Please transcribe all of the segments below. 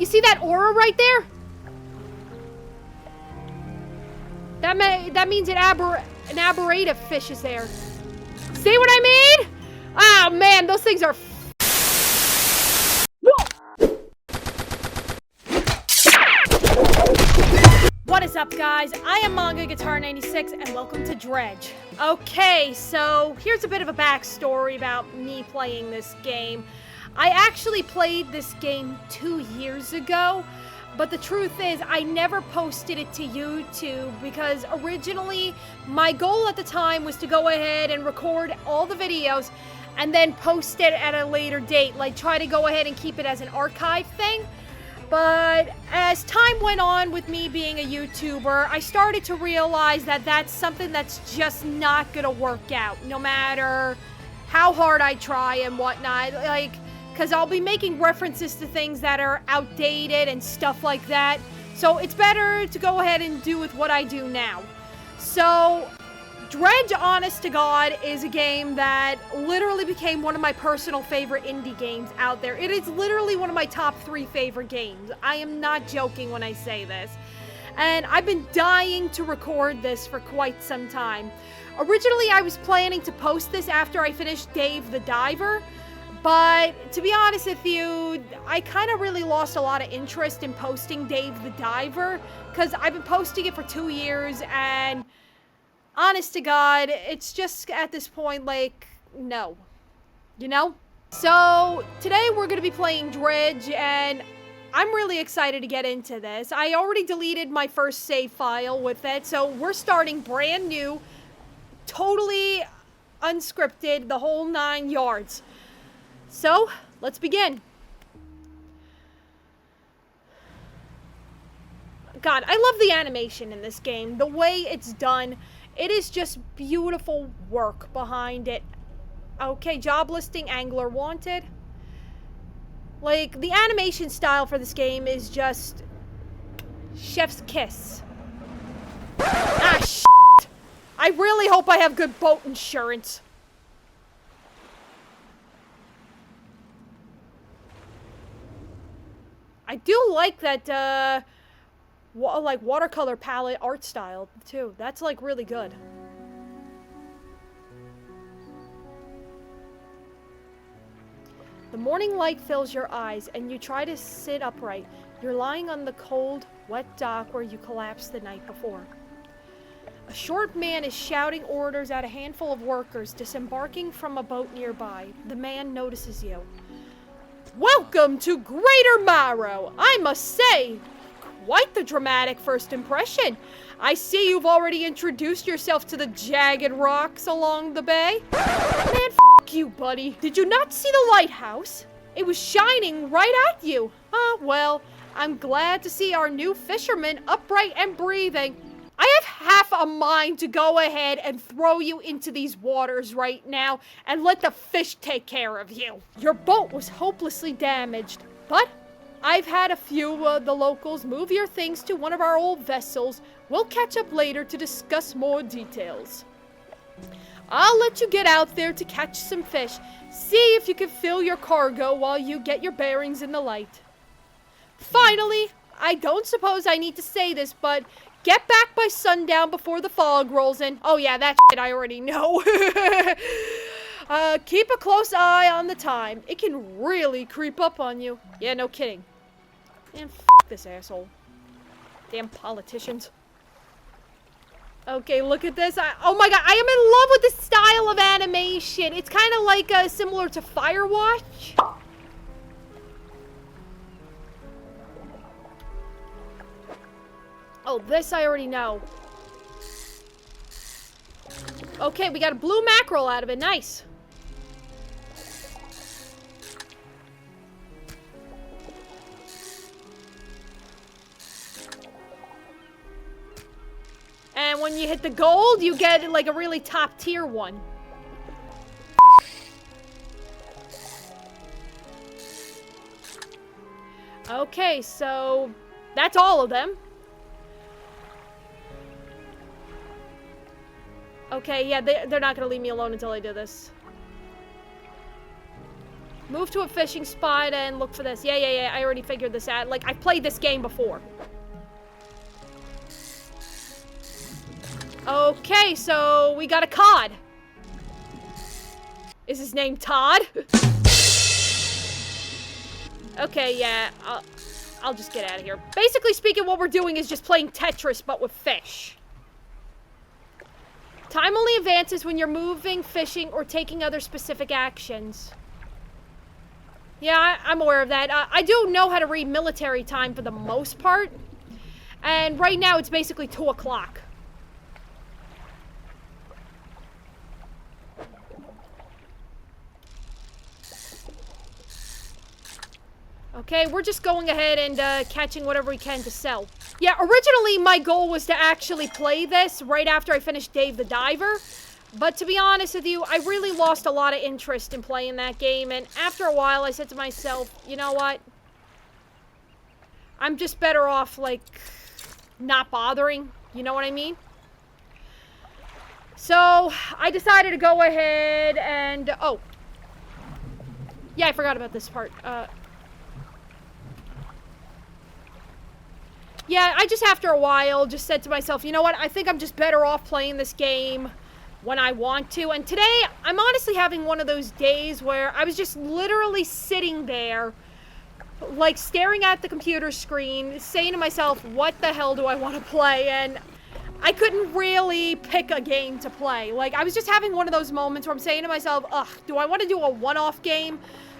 You see that aura right there? That means an aberrative fish is there. See what I mean? Oh man, those things are What is up, guys? I am mangagcosplay and welcome to Dredge. Okay, so here's a bit of a backstory about me playing this game. I actually played this game 2 years ago, but the truth is I never posted it to YouTube because originally my goal at the time was to go ahead and record all the videos and then post it at a later date, like try to go ahead and keep it as an archive thing. But as time went on with me being a YouTuber, I started to realize that that's something that's just not gonna work out, no matter how hard I try and whatnot. Like, because I'll be making references to things that are outdated and stuff like that. So it's better to go ahead and do with what I do now. So Dredge, honest to God, is a game that literally became one of my personal favorite indie games out there. It is literally one of my top 3 favorite games. I am not joking when I say this. And I've been dying to record this for quite some time. Originally, I was planning to post this after I finished Dave the Diver. But to be honest with you, I kind of really lost a lot of interest in posting Dave the Diver because I've been posting it for 2 years and honest to God, it's just at this point like, no. You know? So today we're going to be playing Dredge and I'm really excited to get into this. I already deleted my first save file with it, so we're starting brand new, totally unscripted, the whole 9 yards. So, let's begin. God, I love the animation in this game. The way it's done, it is just beautiful work behind it. Okay, job listing, angler wanted. Like, the animation style for this game is just chef's kiss. Ah, shit! I really hope I have good boat insurance. I do like that, like, watercolor palette art style, too. That's, like, really good. The morning light fills your eyes, and you try to sit upright. You're lying on the cold, wet dock where you collapsed the night before. A short man is shouting orders at a handful of workers disembarking from a boat nearby. The man notices you. Welcome to Greater Morrow! I must say, quite the dramatic first impression. I see you've already introduced yourself to the jagged rocks along the bay. Man, f*** you, buddy. Did you not see the lighthouse? It was shining right at you. Well, I'm glad to see our new fisherman upright and breathing. I have half a mind to go ahead and throw you into these waters right now and let the fish take care of you. Your boat was hopelessly damaged, but I've had a few of the locals move your things to one of our old vessels. We'll catch up later to discuss more details. I'll let you get out there to catch some fish. See if you can fill your cargo while you get your bearings in the light. Finally, I don't suppose I need to say this, but get back by sundown before the fog rolls in. Oh yeah, that shit I already know. Keep a close eye on the time. It can really creep up on you. Yeah, no kidding. Man, f*** this asshole. Damn politicians. Okay, look at this. Oh my god, I am in love with this style of animation. It's kind of like similar to Firewatch. Oh, this I already know. Okay, we got a blue mackerel out of it. Nice. And when you hit the gold, you get like a really top tier one. Okay, so that's all of them. Okay, yeah, they're not gonna leave me alone until I do this. Move to a fishing spot and look for this. Yeah, I already figured this out. Like, I've played this game before. Okay, so we got a cod. Is his name Todd? Okay, yeah, I'll just get out of here. Basically speaking, what we're doing is just playing Tetris, but with fish. Time only advances when you're moving, fishing, or taking other specific actions. Yeah, I'm aware of that. I do know how to read military time for the most part. And right now, it's basically 2 o'clock. Okay, we're just going ahead and catching whatever we can to sell. Yeah, originally my goal was to actually play this right after I finished Dave the Diver. But to be honest with you, I really lost a lot of interest in playing that game. And after a while, I said to myself, you know what? I'm just better off, like, not bothering. You know what I mean? So, I decided to go ahead and... Oh. Yeah, I forgot about this part. Yeah, I just, after a while, just said to myself, you know what? I think I'm just better off playing this game when I want to. And today, I'm honestly having one of those days where I was just literally sitting there, like, staring at the computer screen, saying to myself, what the hell do I want to play? And I couldn't really pick a game to play. Like, I was just having one of those moments where I'm saying to myself, ugh, do I want to do a one-off game?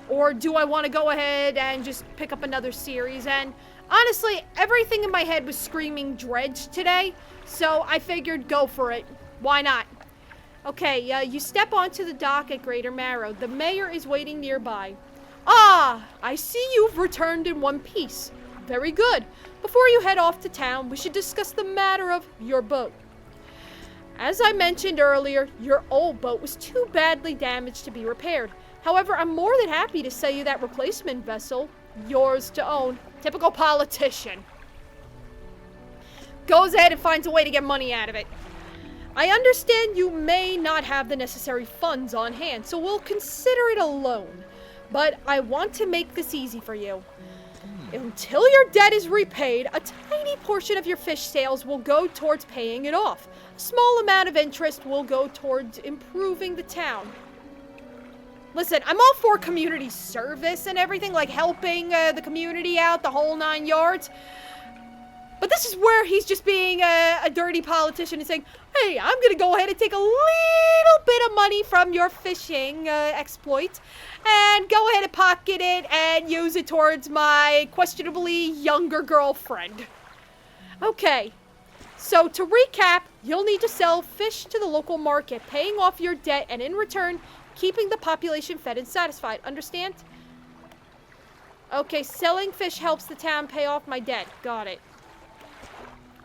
Or do I want to go ahead and just pick up another series? And honestly, everything in my head was screaming Dredge today, so I figured go for it. Why not? Okay, you step onto the dock at Greater Marrow. The mayor is waiting nearby. Ah, I see you've returned in one piece. Very good. Before you head off to town, we should discuss the matter of your boat. As I mentioned earlier, your old boat was too badly damaged to be repaired. However, I'm more than happy to sell you that replacement vessel, yours to own. Typical politician. Goes ahead and finds a way to get money out of it. I understand you may not have the necessary funds on hand, so we'll consider it a loan. But I want to make this easy for you. Until your debt is repaid, a tiny portion of your fish sales will go towards paying it off. A small amount of interest will go towards improving the town. Listen, I'm all for community service and everything, like helping the community out, the whole 9 yards. But this is where he's just being a dirty politician and saying, hey, I'm going to go ahead and take a little bit of money from your fishing exploit and go ahead and pocket it and use it towards my questionably younger girlfriend. Okay, so to recap, you'll need to sell fish to the local market, paying off your debt, and in return, keeping the population fed and satisfied. Understand? Okay, selling fish helps the town pay off my debt. Got it.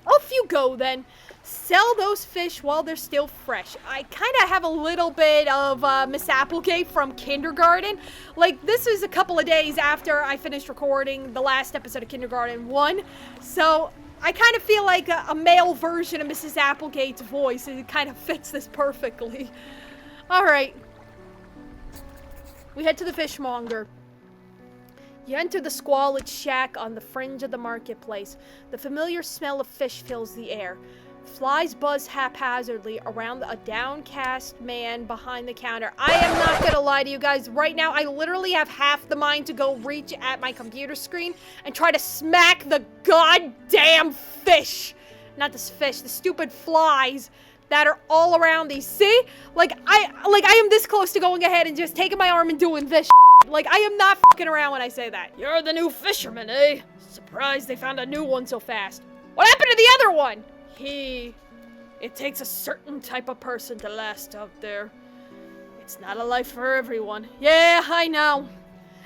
Off you go, then. Sell those fish while they're still fresh. I kind of have a little bit of Miss Applegate from kindergarten. Like, this is a couple of days after I finished recording the last episode of Kindergarten 1. So, I kind of feel like a male version of Mrs. Applegate's voice. It kind of fits this perfectly. Alright. We head to the fishmonger. You enter the squalid shack on the fringe of the marketplace. The familiar smell of fish fills the air. Flies buzz haphazardly around a downcast man behind the counter. I am not gonna lie to you guys. Right now, I literally have half the mind to go reach at my computer screen and try to smack the goddamn fish. Not this fish, the stupid flies that are all around these. See? Like I am this close to going ahead and just taking my arm and doing this shit. Like, I am not fucking around when I say that. You're the new fisherman, eh? Surprised they found a new one so fast. What happened to the other one? It takes a certain type of person to last out there. It's not a life for everyone. Yeah, I know.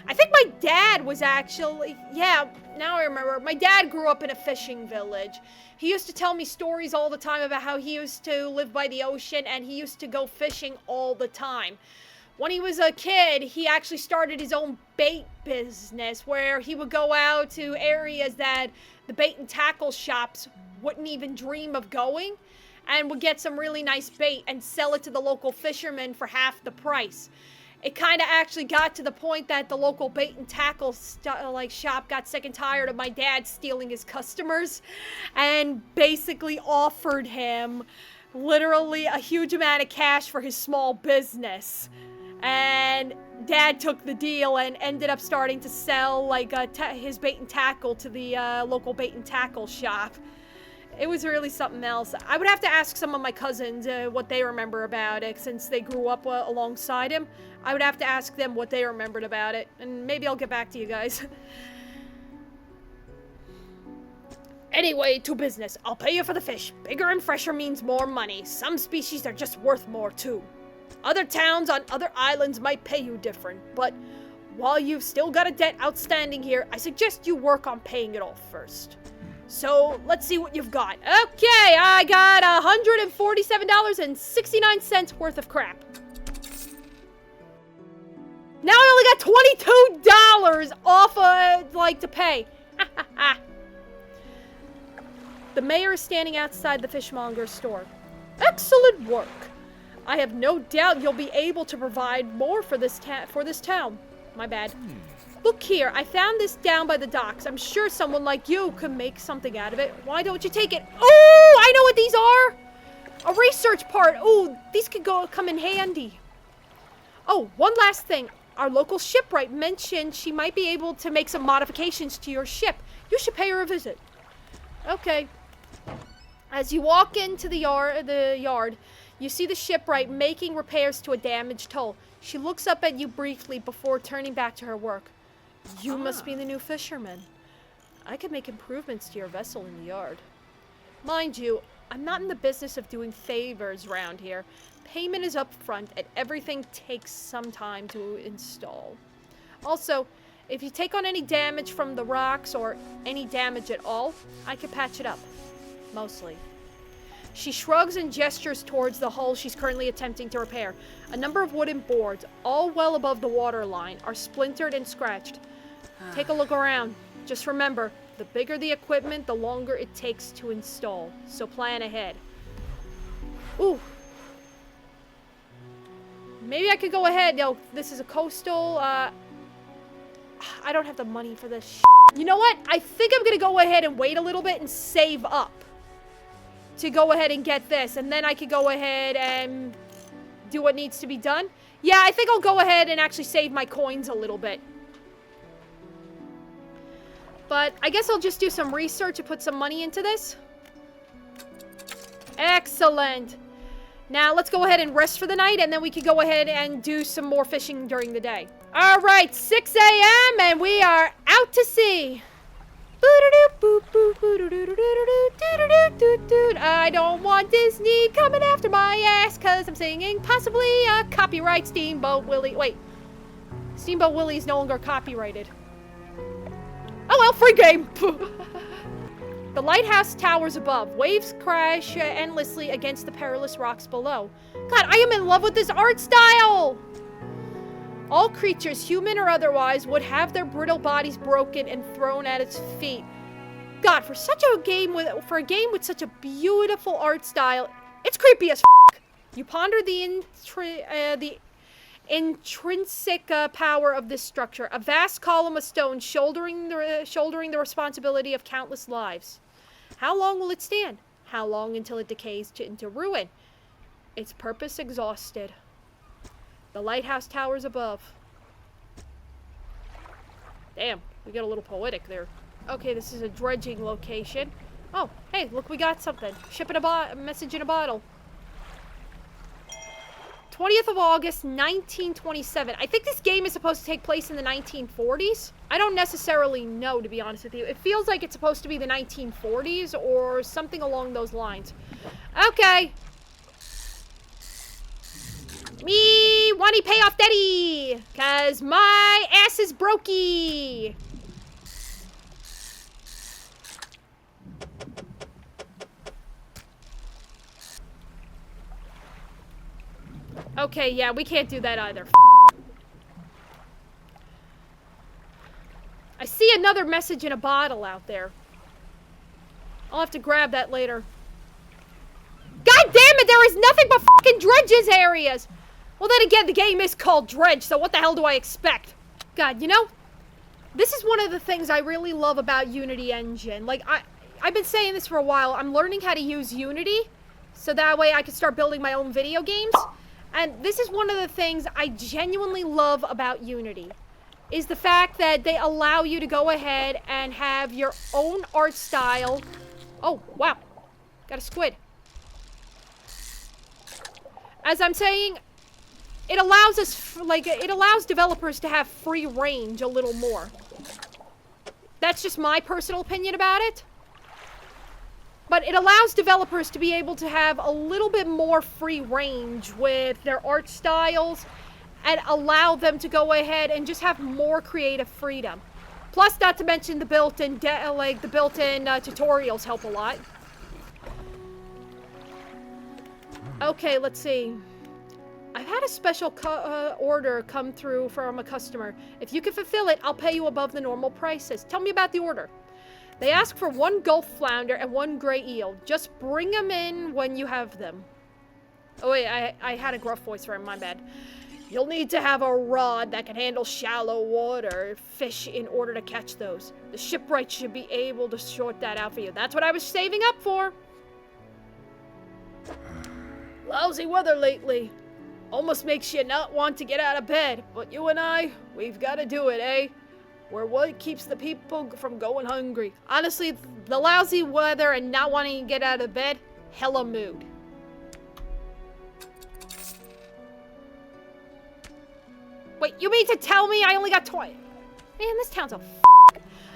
I think my dad was actually, yeah, now I remember. My dad grew up in a fishing village. He used to tell me stories all the time about how he used to live by the ocean and he used to go fishing all the time. When he was a kid, he actually started his own bait business where he would go out to areas that the bait and tackle shops wouldn't even dream of going and would get some really nice bait and sell it to the local fishermen for half the price. it kind of actually got to the point that the local bait and tackle shop got sick and tired of my dad stealing his customers and basically offered him literally a huge amount of cash for his small business. And Dad took the deal and ended up starting to sell like his bait and tackle to the local bait and tackle shop. It was really something else. I would have to ask some of my cousins what they remember about it, since they grew up alongside him. I would have to ask them what they remembered about it, and maybe I'll get back to you guys. Anyway, to business. I'll pay you for the fish. Bigger and fresher means more money. Some species are just worth more, too. Other towns on other islands might pay you different, but while you've still got a debt outstanding here, I suggest you work on paying it off first. So, let's see what you've got. Okay, I got $147.69 worth of crap. Now I only got $22 off, to pay. The mayor is standing outside the fishmonger's store. Excellent work. I have no doubt you'll be able to provide more for this town. My bad. Look here, I found this down by the docks. I'm sure someone like you could make something out of it. Why don't you take it? Oh, I know what these are! A research part. Oh, these could come in handy. Oh, one last thing. Our local shipwright mentioned she might be able to make some modifications to your ship. You should pay her a visit. Okay. As you walk into the yard, you see the shipwright making repairs to a damaged hull. She looks up at you briefly before turning back to her work. You must be the new fisherman. I could make improvements to your vessel in the yard. Mind you, I'm not in the business of doing favors around here. Payment is up front, and everything takes some time to install. Also, if you take on any damage from the rocks or any damage at all, I can patch it up. Mostly. She shrugs and gestures towards the hull she's currently attempting to repair. A number of wooden boards, all well above the waterline, are splintered and scratched. Take a look around. Just remember, the bigger the equipment, the longer it takes to install. So plan ahead. Ooh. Maybe I could go ahead. No, this is a coastal, I don't have the money for this shit. You know what? I think I'm gonna go ahead and wait a little bit and save up to go ahead and get this, and then I could go ahead and do what needs to be done. Yeah, I think I'll go ahead and actually save my coins a little bit. But I guess I'll just do some research and put some money into this. Excellent. Now let's go ahead and rest for the night, and then we can go ahead and do some more fishing during the day. All right, 6 a.m. and we are out to sea. I don't want Disney coming after my ass because I'm singing possibly a copyright Steamboat Willie. Wait, Steamboat Willie is no longer copyrighted. Oh well, free game. The lighthouse towers above. Waves crash endlessly against the perilous rocks below. God, I am in love with this art style! All creatures, human or otherwise, would have their brittle bodies broken and thrown at its feet. God, for a game with such a beautiful art style, it's creepy as f***. You ponder the intrinsic power of this structure, a vast column of stone shouldering the responsibility of countless lives. How long will it stand? How long until it decays into ruin? Its purpose exhausted. The lighthouse towers above. Damn, we got a little poetic there. Okay, this is a dredging location. Oh, hey, look, we got something. Ship in a message in a bottle. 20th of August, 1927. I think this game is supposed to take place in the 1940s. I don't necessarily know, to be honest with you. It feels like it's supposed to be the 1940s or something along those lines. Okay. Me wanna pay off daddy, cause my ass is brokey. Okay, yeah, we can't do that either. I see another message in a bottle out there. I'll have to grab that later. God damn it, there is nothing but fucking dredges areas! Well, then again, the game is called Dredge, so what the hell do I expect? God, you know, this is one of the things I really love about Unity Engine. Like, I've been saying this for a while. I'm learning how to use Unity, so that way I can start building my own video games. And this is one of the things I genuinely love about Unity, is the fact that they allow you to go ahead and have your own art style. Oh, wow. Got a squid. As I'm saying, it allows us, it allows developers to have free range a little more. That's just my personal opinion about it. But it allows developers to be able to have a little bit more free range with their art styles and allow them to go ahead and just have more creative freedom. Plus, not to mention the built-in tutorials help a lot. Okay, let's see. I've had a special order come through from a customer. If you can fulfill it, I'll pay you above the normal prices. Tell me about the order. They ask for 1 Gulf flounder and 1 gray eel. Just bring them in when you have them. Oh wait, I had a gruff voice for him, my bad. You'll need to have a rod that can handle shallow water fish in order to catch those. The shipwright should be able to sort that out for you. That's what I was saving up for. Lousy weather lately. Almost makes you not want to get out of bed. But you and I, we've got to do it, eh? We're what keeps the people from going hungry. Honestly, the lousy weather and not wanting to get out of bed, hella mood. Wait, you mean to tell me I only got 20? Man, this town's a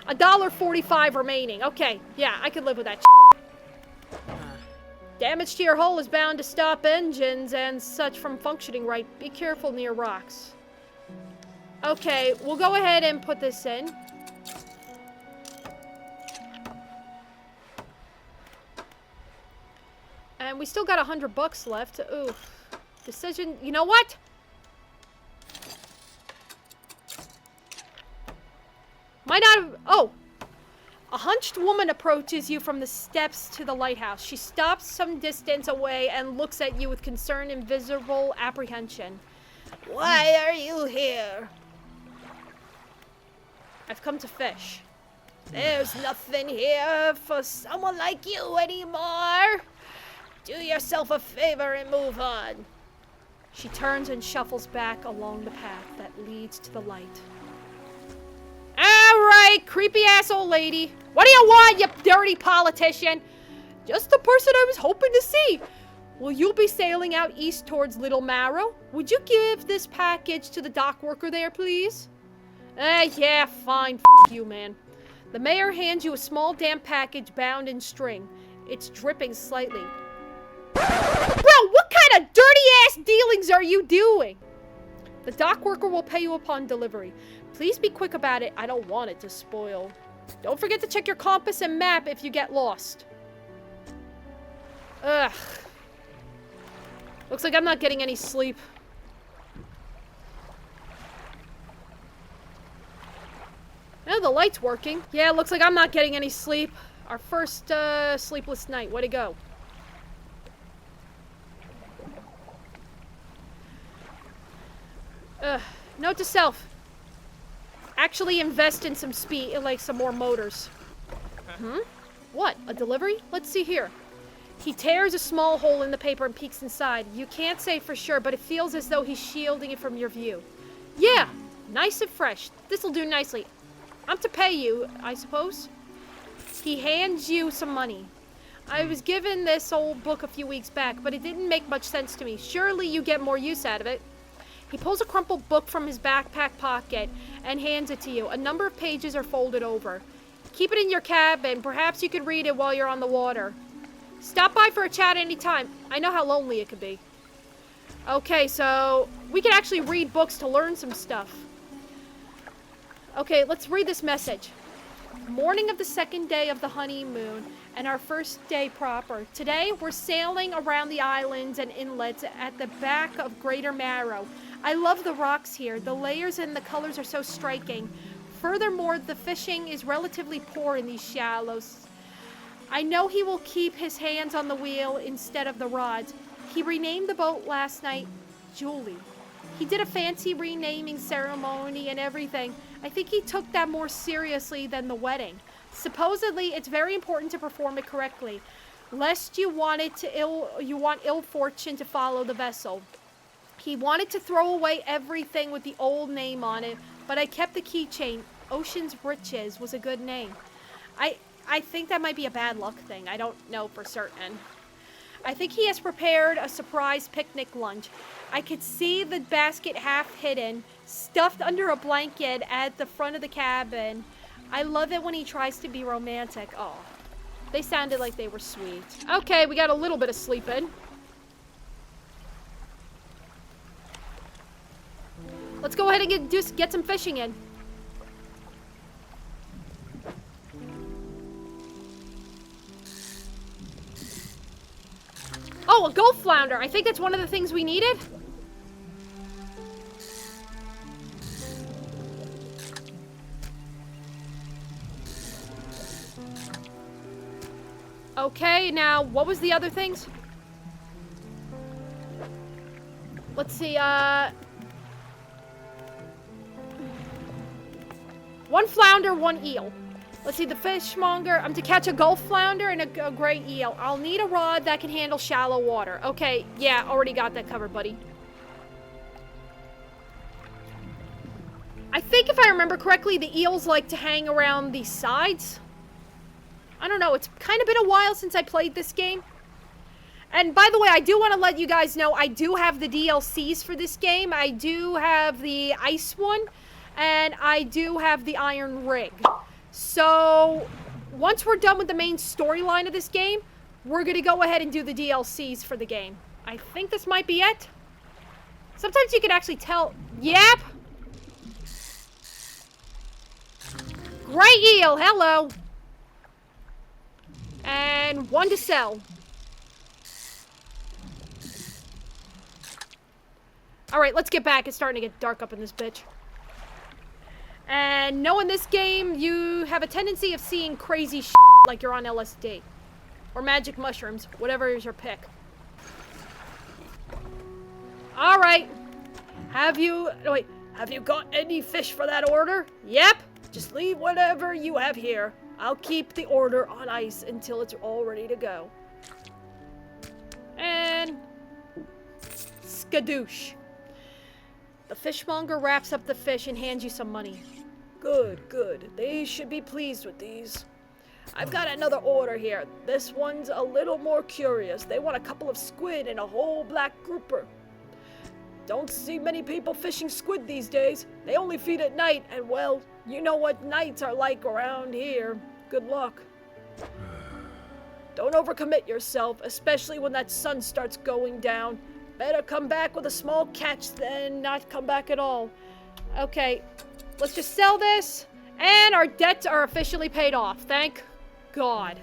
$1.45 remaining. Okay, yeah, I could live with that. Damage to your hull is bound to stop engines and such from functioning right. Be careful near rocks. Okay, we'll go ahead and put this in. And we still got $100 left. Ooh. Decision, you know what? Might not have, oh. A hunched woman approaches you from the steps to the lighthouse. She stops some distance away and looks at you with concern and visible apprehension. Why are you here? I've come to fish. There's nothing here for someone like you anymore. Do yourself a favor and move on. She turns and shuffles back along the path that leads to the light. Alright, creepy ass old lady. What do you want, you dirty politician? Just the person I was hoping to see. Will you be sailing out east towards Little Marrow? Would you give this package to the dock worker there, please? Yeah, fine. F you, man. The mayor hands you a small damp package bound in string. It's dripping slightly. Bro, what kind of dirty-ass dealings are you doing? The dock worker will pay you upon delivery. Please be quick about it. I don't want it to spoil. Don't forget to check your compass and map if you get lost. Ugh. Looks like I'm not getting any sleep. Oh, the light's working. Yeah, looks like I'm not getting any sleep. Our first sleepless night. Way to go. Note to self. Actually invest in some speed, like some more motors. What? A delivery? Let's see here. He tears a small hole in the paper and peeks inside. You can't say for sure, but it feels as though he's shielding it from your view. Yeah, nice and fresh. This'll do nicely. I'm to pay you, I suppose. He hands you some money. I was given this old book a few weeks back, but it didn't make much sense to me. Surely you get more use out of it. He pulls a crumpled book from his backpack pocket and hands it to you. A number of pages are folded over. Keep it in your cabin. Perhaps you could read it while you're on the water. Stop by for a chat anytime. I know how lonely it could be. Okay, so we can actually read books to learn some stuff. Okay, let's read this message. Morning of the second day of the honeymoon and our first day proper. Today, we're sailing around the islands and inlets at the back of Greater Marrow. I love the rocks here. The layers and the colors are so striking. Furthermore, the fishing is relatively poor in these shallows. I know he will keep his hands on the wheel instead of the rods. He renamed the boat last night Julie. He did a fancy renaming ceremony and everything. I think he took that more seriously than the wedding. Supposedly, it's very important to perform it correctly, lest you want ill fortune to follow the vessel. He wanted to throw away everything with the old name on it, but I kept the keychain. Ocean's Riches was a good name. I think that might be a bad luck thing. I don't know for certain. I think he has prepared a surprise picnic lunch. I could see the basket half hidden, stuffed under a blanket at the front of the cabin. I love it when he tries to be romantic. Oh, they sounded like they were sweet. Okay, we got a little bit of sleep in. Let's go ahead and get some fishing in. Oh, a gulf flounder. I think that's one of the things we needed. Okay, now, what was the other things? Let's see, one flounder, one eel. Let's see, the fishmonger. I'm to catch a gulf flounder and a gray eel. I'll need a rod that can handle shallow water. Okay, yeah, already got that covered, buddy. I think if I remember correctly, the eels like to hang around the sides. I don't know, it's kind of been a while since I played this game. And by the way, I do want to let you guys know, I do have the DLCs for this game. I do have the ice one, and I do have the iron rig. So, once we're done with the main storyline of this game, we're going to go ahead and do the DLCs for the game. I think this might be it. Sometimes you can actually tell. Yep. Gray eel, hello. And one to sell. Alright, let's get back. It's starting to get dark up in this bitch. And knowing this game, you have a tendency of seeing crazy shit like you're on LSD. Or magic mushrooms, whatever is your pick. Alright. Have you got any fish for that order? Yep. Just leave whatever you have here. I'll keep the order on ice until it's all ready to go. And skadoosh. The fishmonger wraps up the fish and hands you some money. Good, good. They should be pleased with these. I've got another order here. This one's a little more curious. They want a couple of squid and a whole black grouper. Don't see many people fishing squid these days. They only feed at night, and well, you know what nights are like around here. Good luck. Don't overcommit yourself, especially when that sun starts going down. Better come back with a small catch than not come back at all. Okay, let's just sell this. And our debts are officially paid off. Thank God.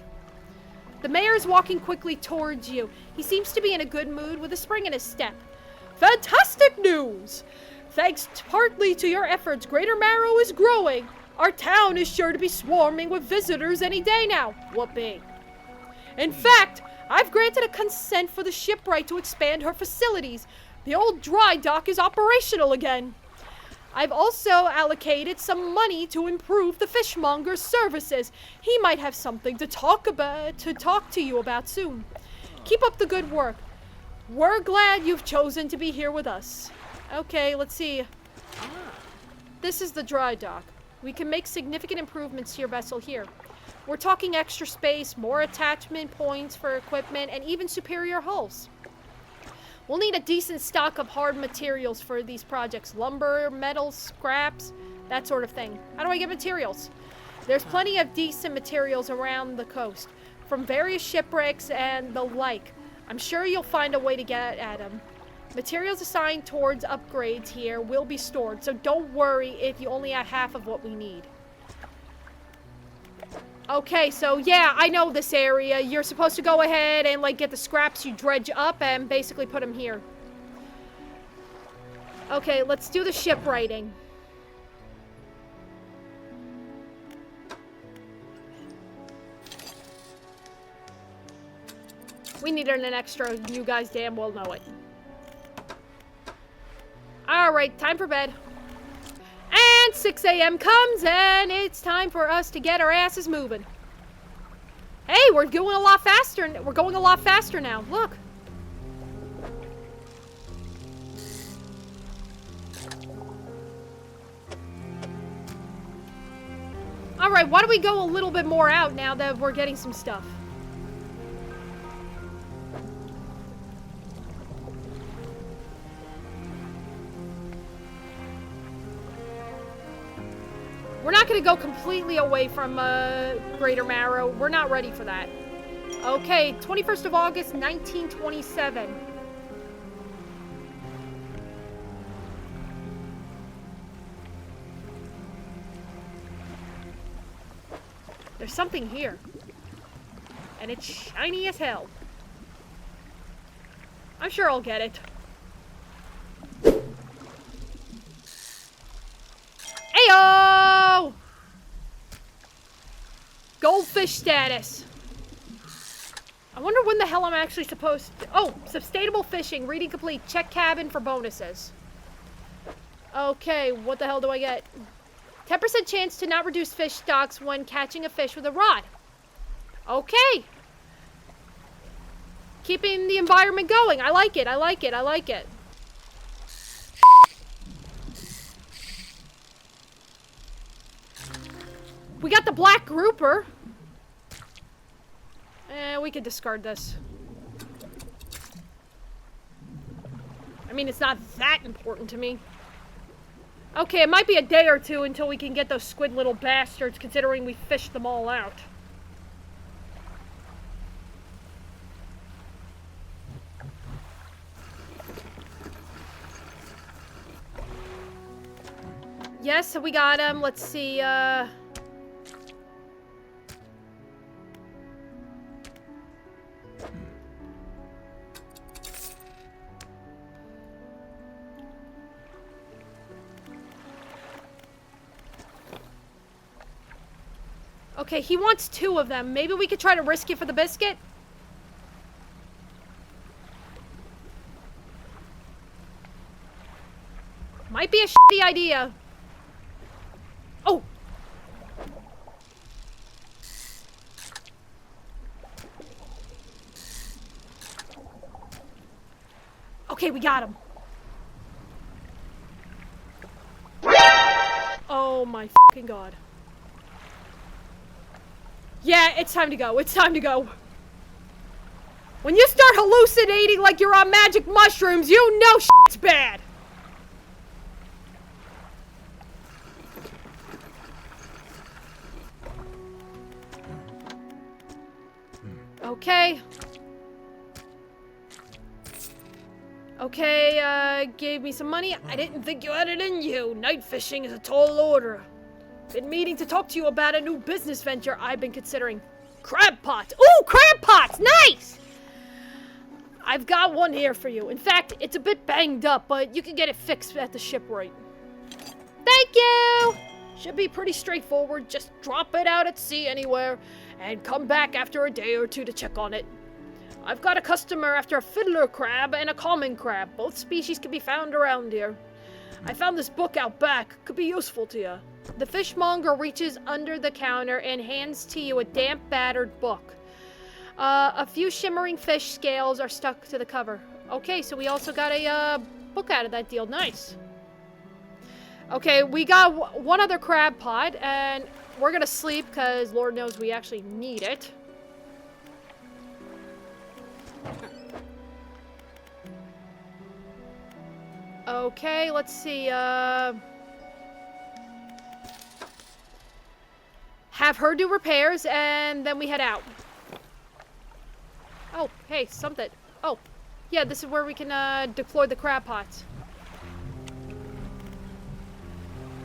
The mayor is walking quickly towards you. He seems to be in a good mood with a spring in his step. Fantastic news! Thanks partly to your efforts, Greater Marrow is growing. Our town is sure to be swarming with visitors any day now. Whoopee. In fact, I've granted a consent for the shipwright to expand her facilities. The old dry dock is operational again. I've also allocated some money to improve the fishmonger's services. He might have something to talk to you about soon. Keep up the good work. We're glad you've chosen to be here with us. Okay, let's see. This is the dry dock. We can make significant improvements to your vessel here. We're talking extra space, more attachment points for equipment, and even superior hulls. We'll need a decent stock of hard materials for these projects. Lumber, metals, scraps, that sort of thing. How do I get materials? There's plenty of decent materials around the coast, from various shipwrecks and the like. I'm sure you'll find a way to get at them. Materials assigned towards upgrades here will be stored, so don't worry if you only have half of what we need. Okay, so yeah, I know this area. You're supposed to go ahead and like get the scraps you dredge up and basically put them here. Okay, let's do the shipwriting. We needed an extra. You guys damn well know it. Alright, time for bed. And 6 a.m. comes, and it's time for us to get our asses moving. Hey, we're going a lot faster. We're going a lot faster now. Look. Alright, why don't we go a little bit more out now that we're getting some stuff? We're not going to go completely away from Greater Marrow. We're not ready for that. Okay, 21st of August, 1927. There's something here. And it's shiny as hell. I'm sure I'll get it. Heyo! Goldfish status. I wonder when the hell I'm actually supposed to... Oh, sustainable fishing. Reading complete. Check cabin for bonuses. Okay, what the hell do I get? 10% chance to not reduce fish stocks when catching a fish with a rod. Okay. Keeping the environment going. I like it, I like it, I like it. We got the black grouper. We could discard this. I mean, it's not that important to me. Okay, it might be a day or two until we can get those squid little bastards, considering we fished them all out. Yes, so we got him. Let's see, Okay, he wants 2 of them. Maybe we could try to risk it for the biscuit? Might be a shitty idea. Oh! Okay, we got him. Oh my fucking god. Yeah, it's time to go. It's time to go. When you start hallucinating like you're on magic mushrooms, you know shit's bad. Okay. Okay, gave me some money. I didn't think you had it in you. Night fishing is a tall order. Been meaning to talk to you about a new business venture I've been considering. Crab pots. Ooh, crab pots! Nice! I've got one here for you. In fact, it's a bit banged up, but you can get it fixed at the shipwright. Thank you! Should be pretty straightforward. Just drop it out at sea anywhere and come back after a day or two to check on it. I've got a customer after a fiddler crab and a common crab. Both species can be found around here. I found this book out back. Could be useful to you. The fishmonger reaches under the counter and hands to you a damp, battered book. A few shimmering fish scales are stuck to the cover. Okay, so we also got a book out of that deal. Nice. Okay, we got one other crab pot, and we're gonna sleep because Lord knows we actually need it. Okay, let's see, have her do repairs, and then we head out. Oh, hey, something. Oh, yeah, this is where we can, deploy the crab pots.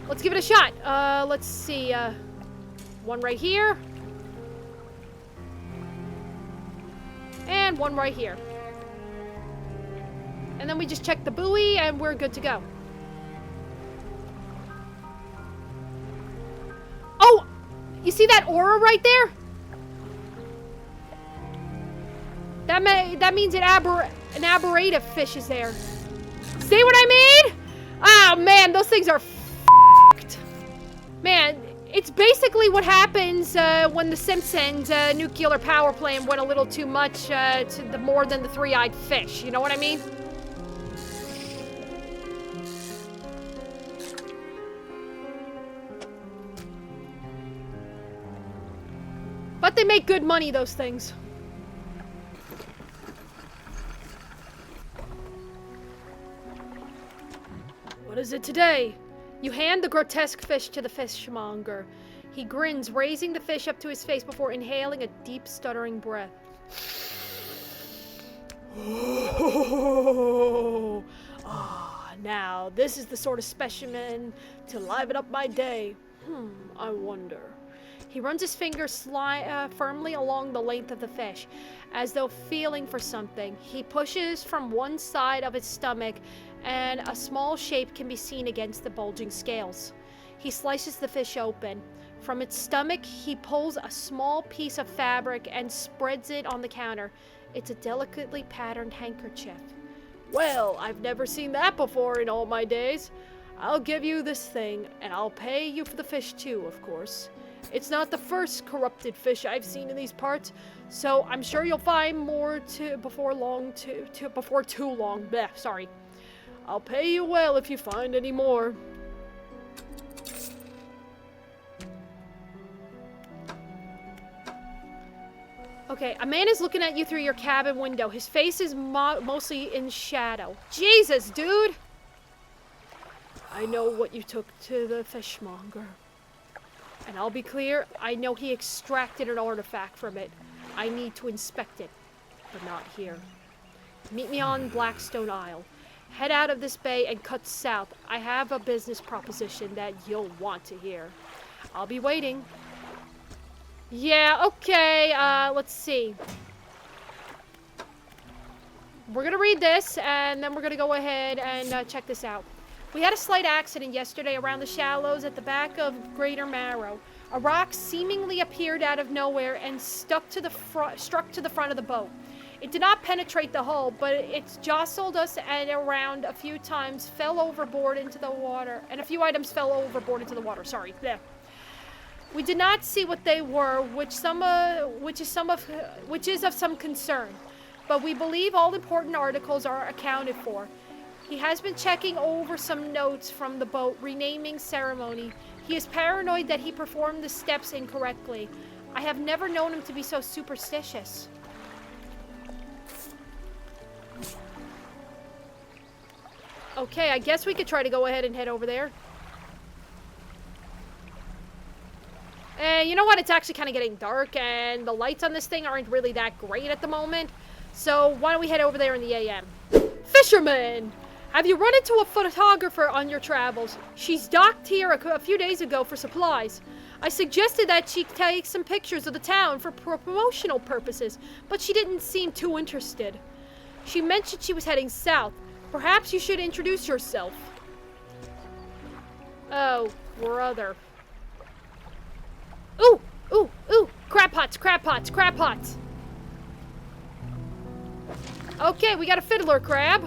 Let's give it a shot. Let's see, one right here. And one right here. And then we just check the buoy, and we're good to go. Oh! You see that aura right there? That means an aberrative fish is there. See what I mean? Ah, man, those things are f***ed. Man, it's basically what happens when the Simpsons nuclear power plant went a little too much to more than the three-eyed fish. You know what I mean? But they make good money, those things. What is it today? You hand the grotesque fish to the fishmonger. He grins, raising the fish up to his face before inhaling a deep, stuttering breath. Now, this is the sort of specimen to liven up my day. I wonder. He runs his fingers firmly along the length of the fish, as though feeling for something. He pushes from one side of its stomach, and a small shape can be seen against the bulging scales. He slices the fish open. From its stomach, he pulls a small piece of fabric and spreads it on the counter. It's a delicately patterned handkerchief. Well, I've never seen that before in all my days. I'll give you this thing, and I'll pay you for the fish too, of course. It's not the first corrupted fish I've seen in these parts, so I'm sure you'll find more before too long. Blech, sorry. I'll pay you well if you find any more. Okay, a man is looking at you through your cabin window. His face is mostly in shadow. Jesus, dude! I know what you took to the fishmonger. And I'll be clear, I know he extracted an artifact from it. I need to inspect it, but not here. Meet me on Blackstone Isle. Head out of this bay and cut south. I have a business proposition that you'll want to hear. I'll be waiting. Yeah, okay, let's see. We're gonna read this, and then we're gonna go ahead and check this out. We had a slight accident yesterday around the shallows at the back of Greater Marrow. A rock seemingly appeared out of nowhere and struck to the front of the boat. It did not penetrate the hull, but it jostled us and around a few times fell overboard into the water, and a few items fell overboard into the water. Sorry. Blech. We did not see what they were, which is of some concern, but we believe all important articles are accounted for. He has been checking over some notes from the boat renaming ceremony. He is paranoid that he performed the steps incorrectly. I have never known him to be so superstitious. Okay, I guess we could try to go ahead and head over there. And you know what? It's actually kind of getting dark, and the lights on this thing aren't really that great at the moment. So why don't we head over there in the AM? Fisherman! Have you run into a photographer on your travels? She's docked here a few days ago for supplies. I suggested that she take some pictures of the town for promotional purposes, but she didn't seem too interested. She mentioned she was heading south. Perhaps you should introduce yourself. Oh, brother. Ooh, ooh, ooh, crab pots, crab pots, crab pots. Okay, we got a fiddler crab.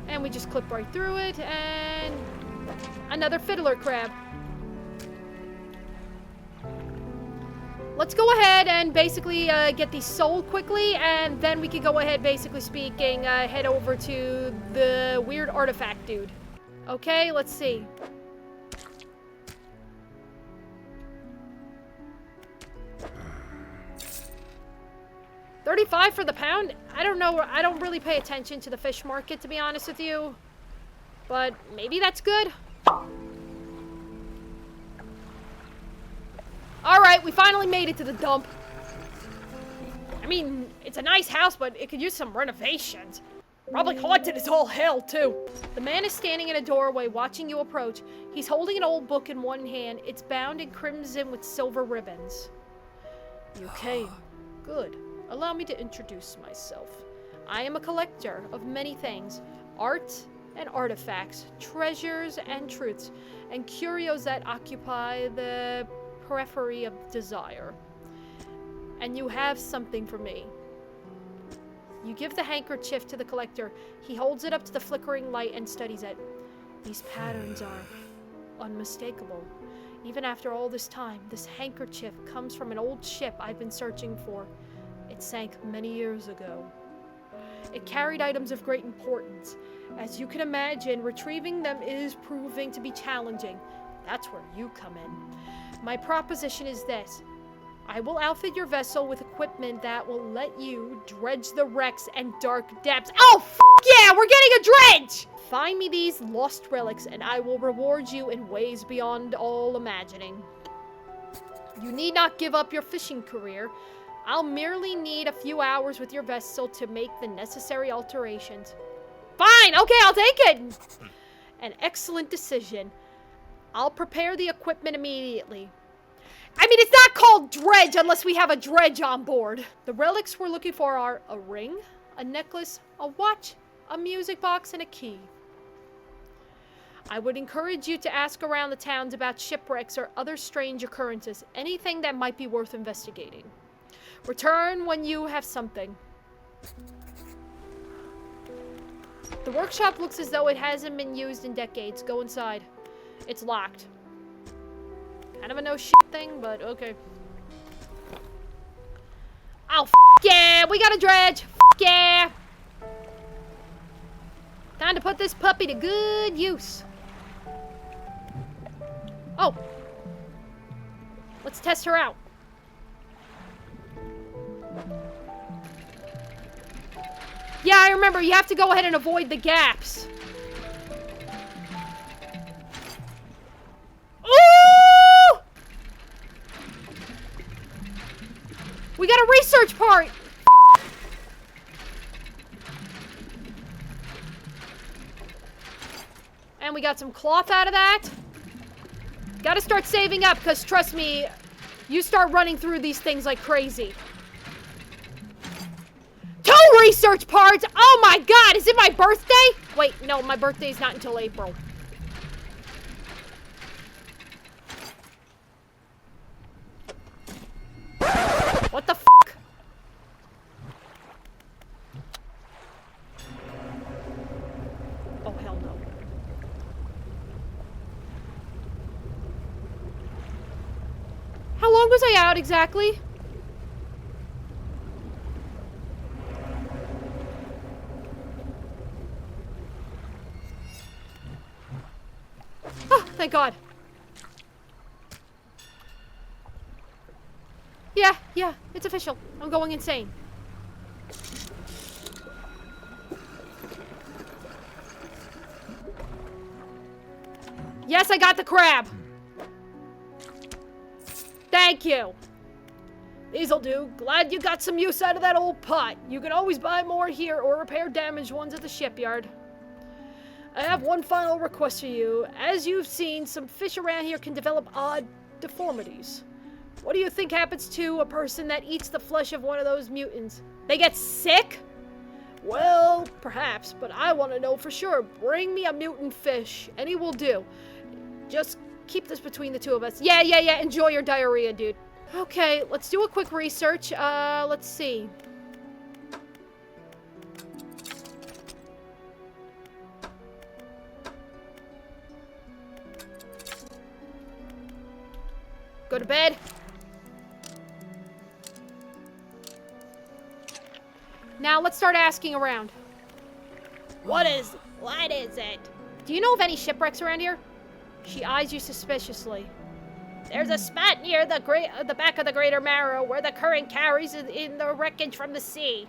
And we just clip right through it, and another fiddler crab. Let's go ahead and basically get these sold quickly, and then we can go ahead, basically speaking, head over to the weird artifact dude. Okay, let's see. $35 for the pound? I don't know. I don't really pay attention to the fish market, to be honest with you. But maybe that's good. Alright, we finally made it to the dump. I mean, it's a nice house, but it could use some renovations. Probably haunted as all hell, too. The man is standing in a doorway watching you approach. He's holding an old book in one hand. It's bound in crimson with silver ribbons. You came. Good. Allow me to introduce myself. I am a collector of many things. Art and artifacts, treasures and truths, and curios that occupy the periphery of desire. And you have something for me. You give the handkerchief to the collector. He holds it up to the flickering light and studies it. These patterns are unmistakable. Even after all this time, this handkerchief comes from an old ship I've been searching for. It sank many years ago. It carried items of great importance. As you can imagine, retrieving them is proving to be challenging. That's where you come in. My proposition is this. I will outfit your vessel with equipment that will let you dredge the wrecks and dark depths. Oh, yeah, we're getting a dredge! Find me these lost relics and I will reward you in ways beyond all imagining. You need not give up your fishing career. I'll merely need a few hours with your vessel to make the necessary alterations. Fine, okay, I'll take it! An excellent decision. I'll prepare the equipment immediately. I mean, it's not called dredge unless we have a dredge on board. The relics we're looking for are a ring, a necklace, a watch, a music box, and a key. I would encourage you to ask around the towns about shipwrecks or other strange occurrences, anything that might be worth investigating. Return when you have something. The workshop looks as though it hasn't been used in decades. Go inside. It's locked. Kind of a no shit thing, but okay. Oh, yeah! We got a dredge! Yeah! Time to put this puppy to good use. Oh! Let's test her out. Yeah, I remember. You have to go ahead and avoid the gaps. Ooh! We got a research part. And we got some cloth out of that. Gotta start saving up, because trust me, you start running through these things like crazy. 2 research parts! Oh my god, is it my birthday? Wait, no, my birthday's not until April. What the fuck? Oh, hell no. How long was I out exactly? Oh, thank God. Yeah, it's official. I'm going insane. Yes, I got the crab. Thank you. These'll do. Glad you got some use out of that old pot. You can always buy more here or repair damaged ones at the shipyard. I have one final request for you. As you've seen, some fish around here can develop odd deformities. What do you think happens to a person that eats the flesh of one of those mutants? They get sick? Well, perhaps, but I want to know for sure. Bring me a mutant fish. Any will do. Just keep this between the two of us. Yeah. Enjoy your diarrhea, dude. Okay, let's do a quick research. Let's see. Go to bed. Now let's start asking around. What is it? Do you know of any shipwrecks around here? She eyes you suspiciously. There's a spot near the back of the Greater Marrow where the current carries in the wreckage from the sea.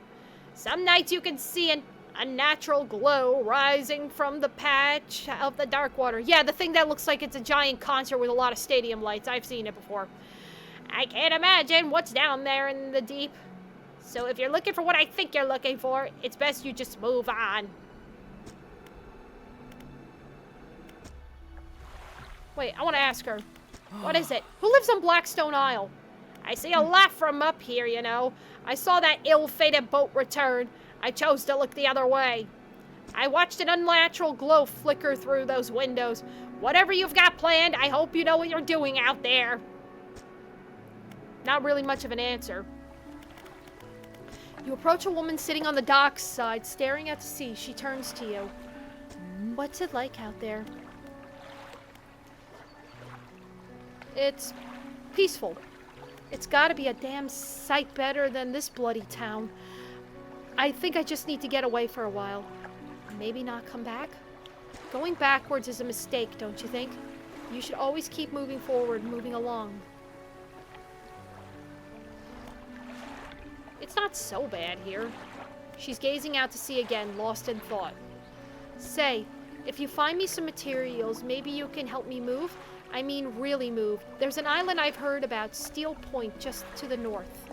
Some nights you can see an unnatural glow rising from the patch of the dark water. Yeah, the thing that looks like it's a giant concert with a lot of stadium lights. I've seen it before. I can't imagine what's down there in the deep. So if you're looking for what I think you're looking for, it's best you just move on. Wait, I want to ask her. What is it? Who lives on Blackstone Isle? I see a lot from up here, you know. I saw that ill-fated boat return. I chose to look the other way. I watched an unnatural glow flicker through those windows. Whatever you've got planned, I hope you know what you're doing out there. Not really much of an answer. You approach a woman sitting on the dock side, staring out to sea. She turns to you. What's it like out there? It's peaceful. It's gotta be a damn sight better than this bloody town. I think I just need to get away for a while. Maybe not come back? Going backwards is a mistake, don't you think? You should always keep moving forward, moving along. It's not so bad here. She's gazing out to sea again, lost in thought. Say, if you find me some materials, maybe you can help me move? I mean, really move. There's an island I've heard about, Steel Point, just to the north.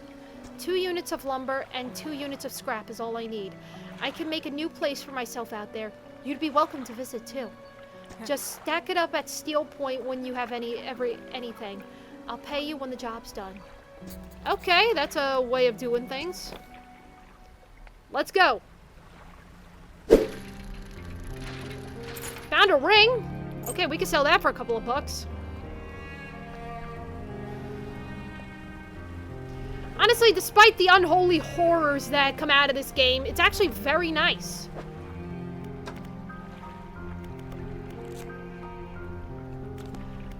2 units of lumber and 2 units of scrap is all I need. I can make a new place for myself out there. You'd be welcome to visit, too. Just stack it up at Steel Point when you have anything. I'll pay you when the job's done. Okay, that's a way of doing things. Let's go. Found a ring. Okay, we can sell that for a couple of bucks. Honestly, despite the unholy horrors that come out of this game, it's actually very nice.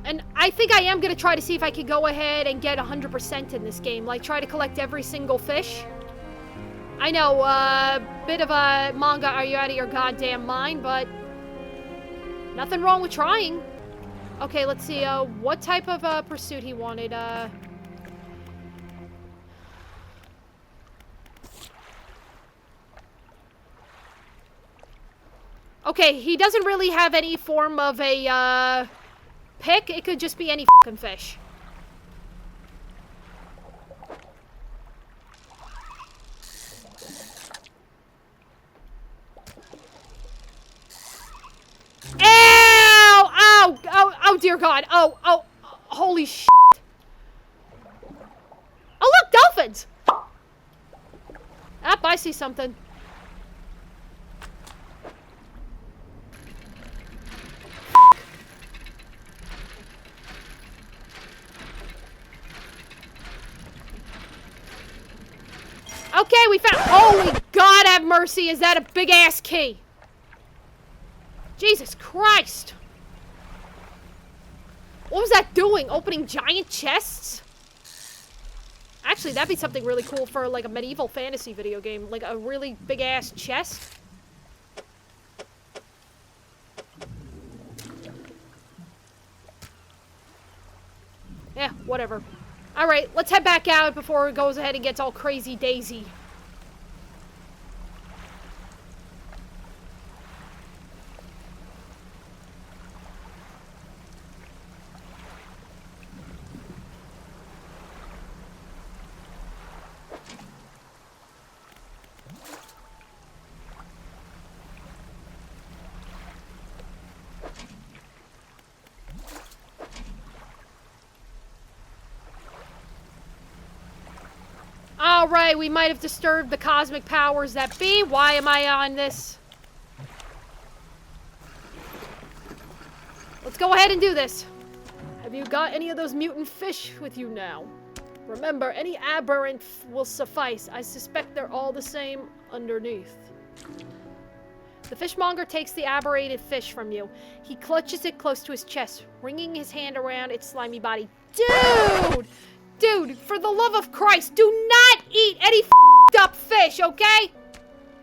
And I think I am going to try to see if I can go ahead and get 100% in this game. Like, try to collect every single fish. I know, bit of a manga, are you out of your goddamn mind, but nothing wrong with trying. Okay, let's see, what type of pursuit he wanted. Okay, he doesn't really have any form of a, pick. It could just be any fucking fish. Ow! Ow! Oh, oh dear God. Oh, oh, holy shit. Oh, look, dolphins! Up, I see something. Okay, we found- Holy God have mercy, is that a big-ass key? Jesus Christ! What was that doing? Opening giant chests? Actually, that'd be something really cool for, like, a medieval fantasy video game. Like, a really big-ass chest. Yeah, whatever. Alright, let's head back out before it goes ahead and gets all crazy daisy. Alright, we might have disturbed the cosmic powers that be. Why am I on this? Let's go ahead and do this. Have you got any of those mutant fish with you now? Remember, any aberrant will suffice. I suspect they're all the same underneath. The fishmonger takes the aberrated fish from you. He clutches it close to his chest, wringing his hand around its slimy body. Dude! Dude, for the love of Christ, do not eat any f***ed up fish, okay?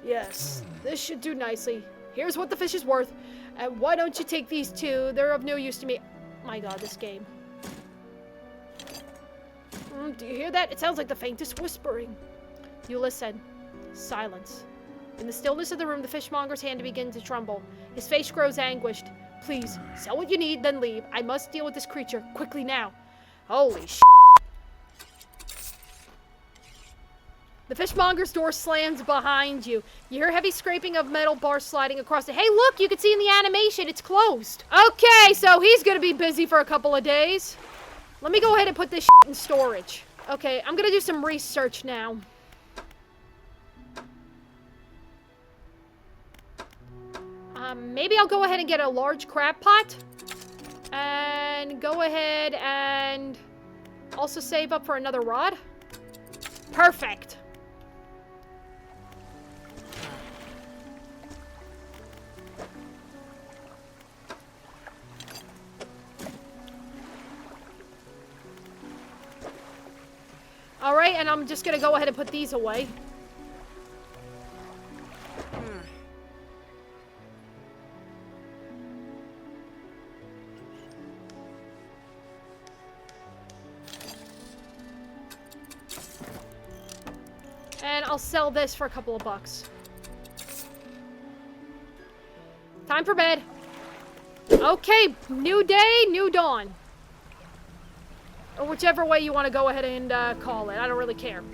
Yes, this should do nicely. Here's what the fish is worth. And why don't you take these two? They're of no use to me. My God, this game. Do you hear that? It sounds like the faintest whispering. You listen. Silence. In the stillness of the room, the fishmonger's hand begins to tremble. His face grows anguished. Please, sell what you need, then leave. I must deal with this creature, quickly now. Holy shit. The fishmonger's door slams behind you. You hear heavy scraping of metal bars sliding across it. Hey, look, you can see in the animation, it's closed. Okay, so he's gonna be busy for a couple of days. Let me go ahead and put this shit in storage. Okay, I'm gonna do some research now. Maybe I'll go ahead and get a large crab pot. And go ahead and also save up for another rod. Perfect. Alright, and I'm just gonna go ahead and put these away. And I'll sell this for a couple of bucks. Time for bed. Okay, new day, new dawn. Or whichever way you want to go ahead and call it. I don't really care.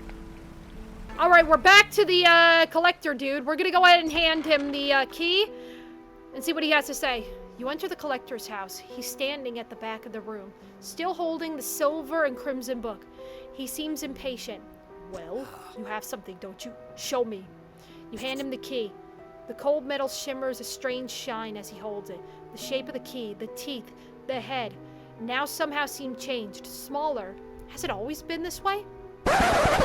Alright, we're back to the collector dude. We're gonna go ahead and hand him the key and see what he has to say. You enter the collector's house. He's standing at the back of the room, still holding the silver and crimson book. He seems impatient. Well, you have something, don't you? Show me. You hand him the key. The cold metal shimmers a strange shine as he holds it. The shape of the key, the teeth, the head, now somehow seem changed, smaller. Has it always been this way?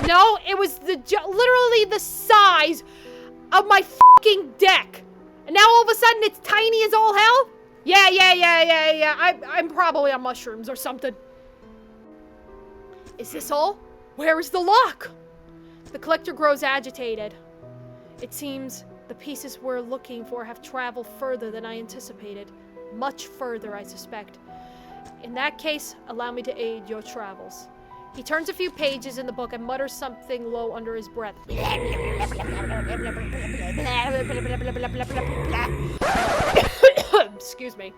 No, it was literally the size of my fucking deck. And now all of a sudden it's tiny as all hell? Yeah. I'm probably on mushrooms or something. Is this all? Where is the lock? The collector grows agitated. It seems the pieces we're looking for have traveled further than I anticipated. Much further, I suspect. In that case, allow me to aid your travels. He turns a few pages in the book and mutters something low under his breath. Excuse me.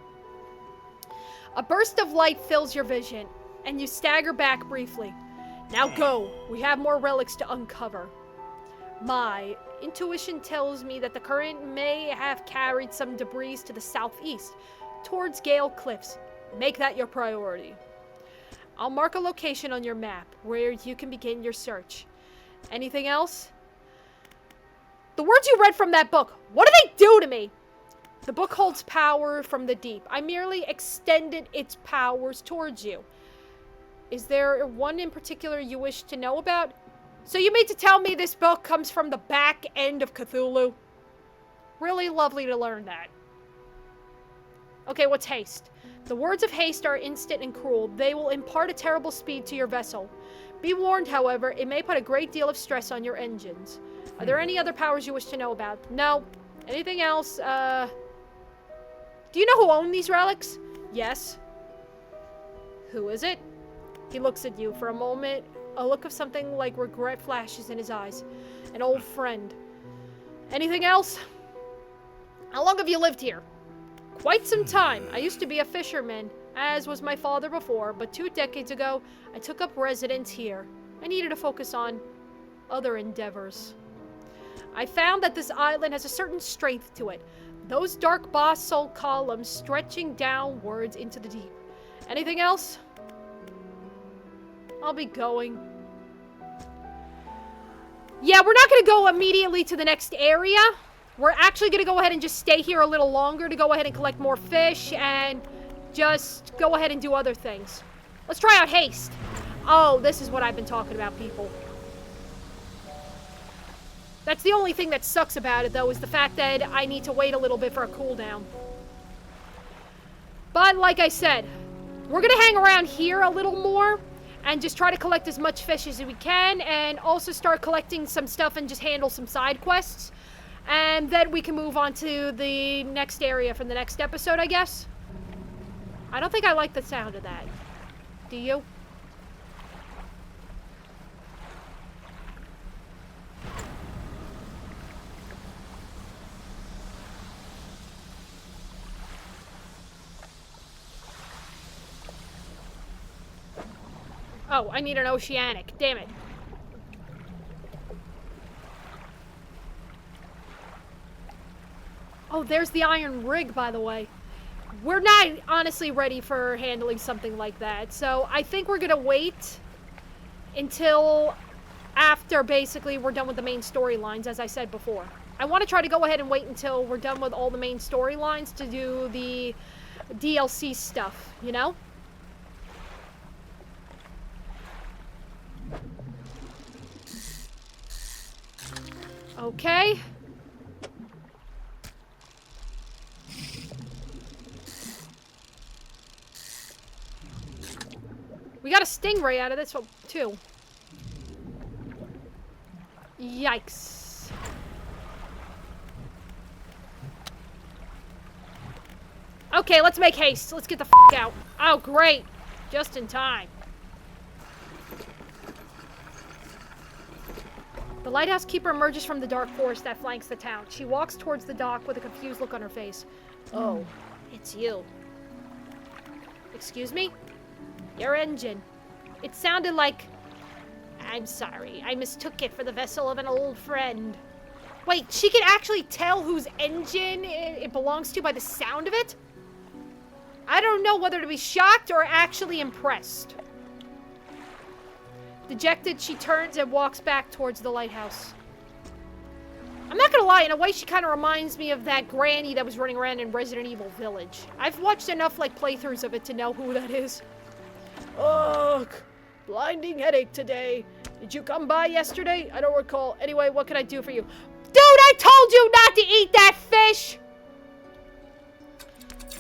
A burst of light fills your vision, and you stagger back briefly. Now go. We have more relics to uncover. My intuition tells me that the current may have carried some debris to the southeast, towards Gale Cliffs. Make that your priority. I'll mark a location on your map where you can begin your search. Anything else? The words you read from that book, what do they do to me? The book holds power from the deep. I merely extended its powers towards you. Is there one in particular you wish to know about? So you mean to tell me this book comes from the back end of Cthulhu? Really lovely to learn that. Okay, what's haste? The words of haste are instant and cruel. They will impart a terrible speed to your vessel. Be warned, however, it may put a great deal of stress on your engines. Are there any other powers you wish to know about? No. Anything else? Do you know who owned these relics? Yes. Who is it? He looks at you for a moment. A look of something like regret flashes in his eyes. An old friend. Anything else? How long have you lived here? Quite some time. I used to be a fisherman, as was my father before, but 2 decades ago, I took up residence here. I needed to focus on other endeavors. I found that this island has a certain strength to it. Those dark basalt columns stretching downwards into the deep. Anything else? I'll be going. Yeah, we're not going to go immediately to the next area. We're actually going to go ahead and just stay here a little longer to go ahead and collect more fish and just go ahead and do other things. Let's try out haste. Oh, this is what I've been talking about, people. That's the only thing that sucks about it, though, is the fact that I need to wait a little bit for a cooldown. But like I said, we're going to hang around here a little more and just try to collect as much fish as we can, and also start collecting some stuff and just handle some side quests. And then we can move on to the next area from the next episode, I guess. I don't think I like the sound of that. Do you? Oh, I need an oceanic. Damn it. Oh, there's the iron rig, by the way. We're not honestly ready for handling something like that. So I think we're going to wait until after, basically, we're done with the main storylines, as I said before. I want to try to go ahead and wait until we're done with all the main storylines to do the DLC stuff, you know? Okay. We got a stingray out of this one, too. Yikes. Okay, let's make haste. Let's get the f*** out. Oh, great. Just in time. The lighthouse keeper emerges from the dark forest that flanks the town. She walks towards the dock with a confused look on her face. Oh, it's you. Excuse me? Your engine. It sounded like... I'm sorry. I mistook it for the vessel of an old friend. Wait, she can actually tell whose engine it belongs to by the sound of it? I don't know whether to be shocked or actually impressed. Dejected, she turns and walks back towards the lighthouse. I'm not gonna lie, in a way she kind of reminds me of that granny that was running around in Resident Evil Village. I've watched enough, like, playthroughs of it to know who that is. Ugh, blinding headache today. Did you come by yesterday? I don't recall. Anyway, what can I do for you? Dude, I told you not to eat that fish!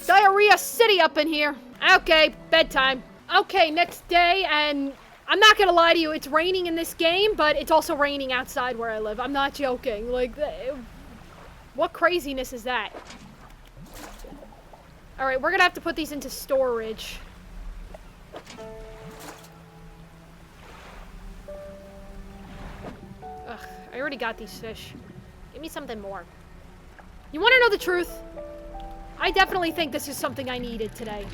Diarrhea City up in here. Okay, bedtime. Okay, next day, and I'm not gonna lie to you, it's raining in this game, but it's also raining outside where I live. I'm not joking. Like, what craziness is that? Alright, we're gonna have to put these into storage. Ugh, I already got these fish. Give me something more. You wanna know the truth? I definitely think this is something I needed today.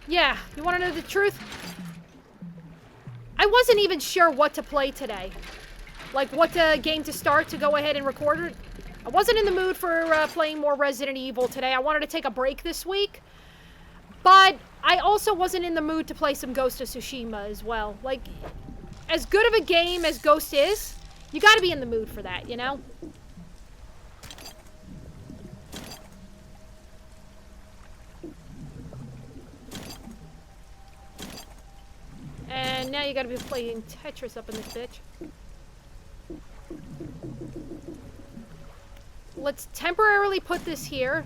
Yeah, you wanna know the truth? I wasn't even sure what to play today. Like, what game to start to go ahead and record it. I wasn't in the mood for playing more Resident Evil today. I wanted to take a break this week. But I also wasn't in the mood to play some Ghost of Tsushima as well. Like, as good of a game as Ghost is, you gotta be in the mood for that, you know? And now you gotta be playing Tetris up in this bitch. Let's temporarily put this here.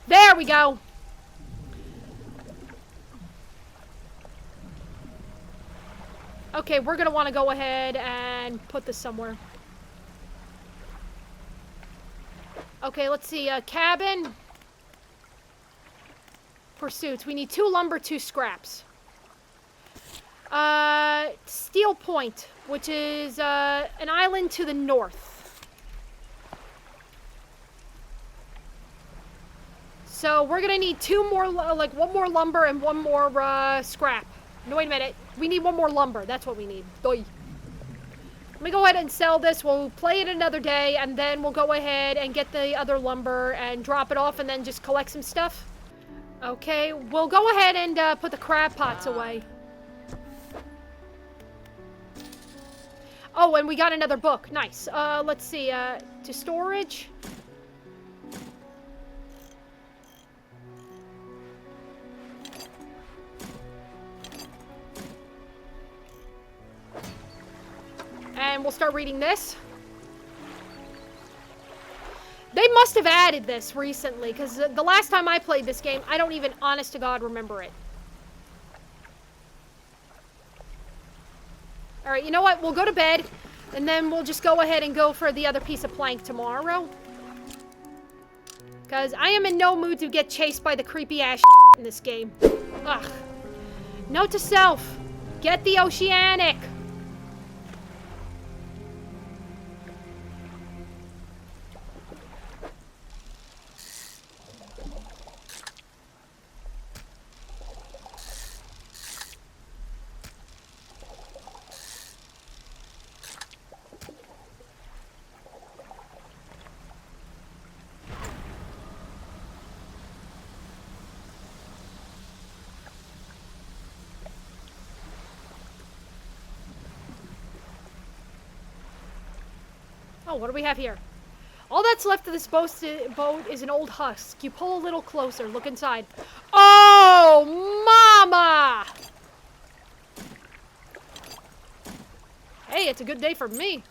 There we go. Okay, we're gonna want to go ahead and put this somewhere. Okay, let's see. Cabin. Pursuits. We need 2 lumber, 2 scraps. Steel Point, which is an island to the north. So we're gonna need 2 more, like 1 more lumber and 1 more scrap. No, wait a minute. We need 1 more lumber. That's what we need. Doy. Let me go ahead and sell this. We'll play it another day, and then we'll go ahead and get the other lumber and drop it off, and then just collect some stuff. Okay, we'll go ahead and put the crab pots away. Oh, and we got another book. Nice. Let's see. To storage. And we'll start reading this. They must have added this recently, because the last time I played this game, I don't even, honest to God, remember it. Alright, you know what? We'll go to bed, and then we'll just go ahead and go for the other piece of plank tomorrow. Because I am in no mood to get chased by the creepy-ass in this game. Ugh. Note to self. Get the Oceanic. Oh, what do we have here? All that's left of this boat is an old husk. You pull a little closer. Look inside. Oh, mama! Hey, it's a good day for me.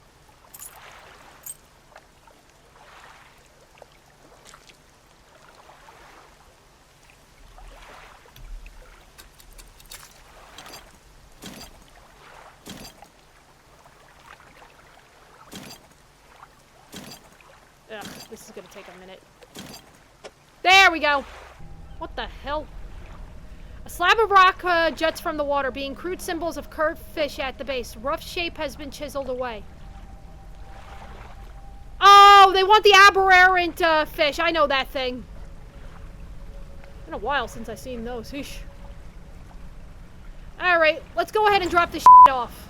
Ugh, this is gonna take a minute. There we go. What the hell? A slab of rock juts from the water, being crude symbols of curved fish at the base. Rough shape has been chiseled away. Oh, they want the aberrant fish. I know that thing. Been a while since I've seen those. Eesh. Alright, let's go ahead and drop this shit off.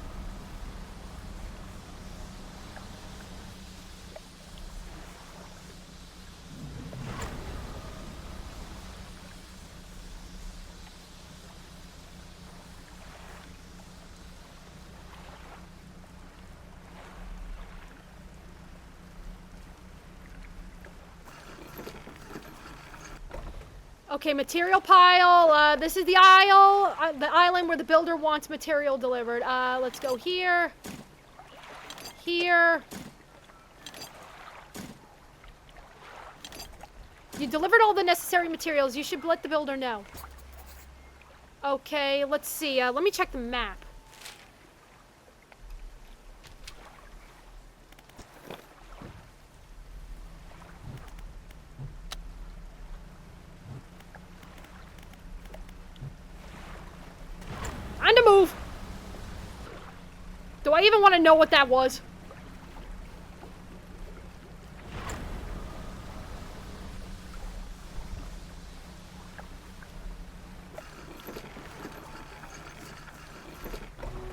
Okay, material pile. This is the island where the builder wants material delivered. Let's go here. Here. You delivered all the necessary materials. You should let the builder know. Okay, let's see. Let me check the map. Time to move. Do I even want to know what that was?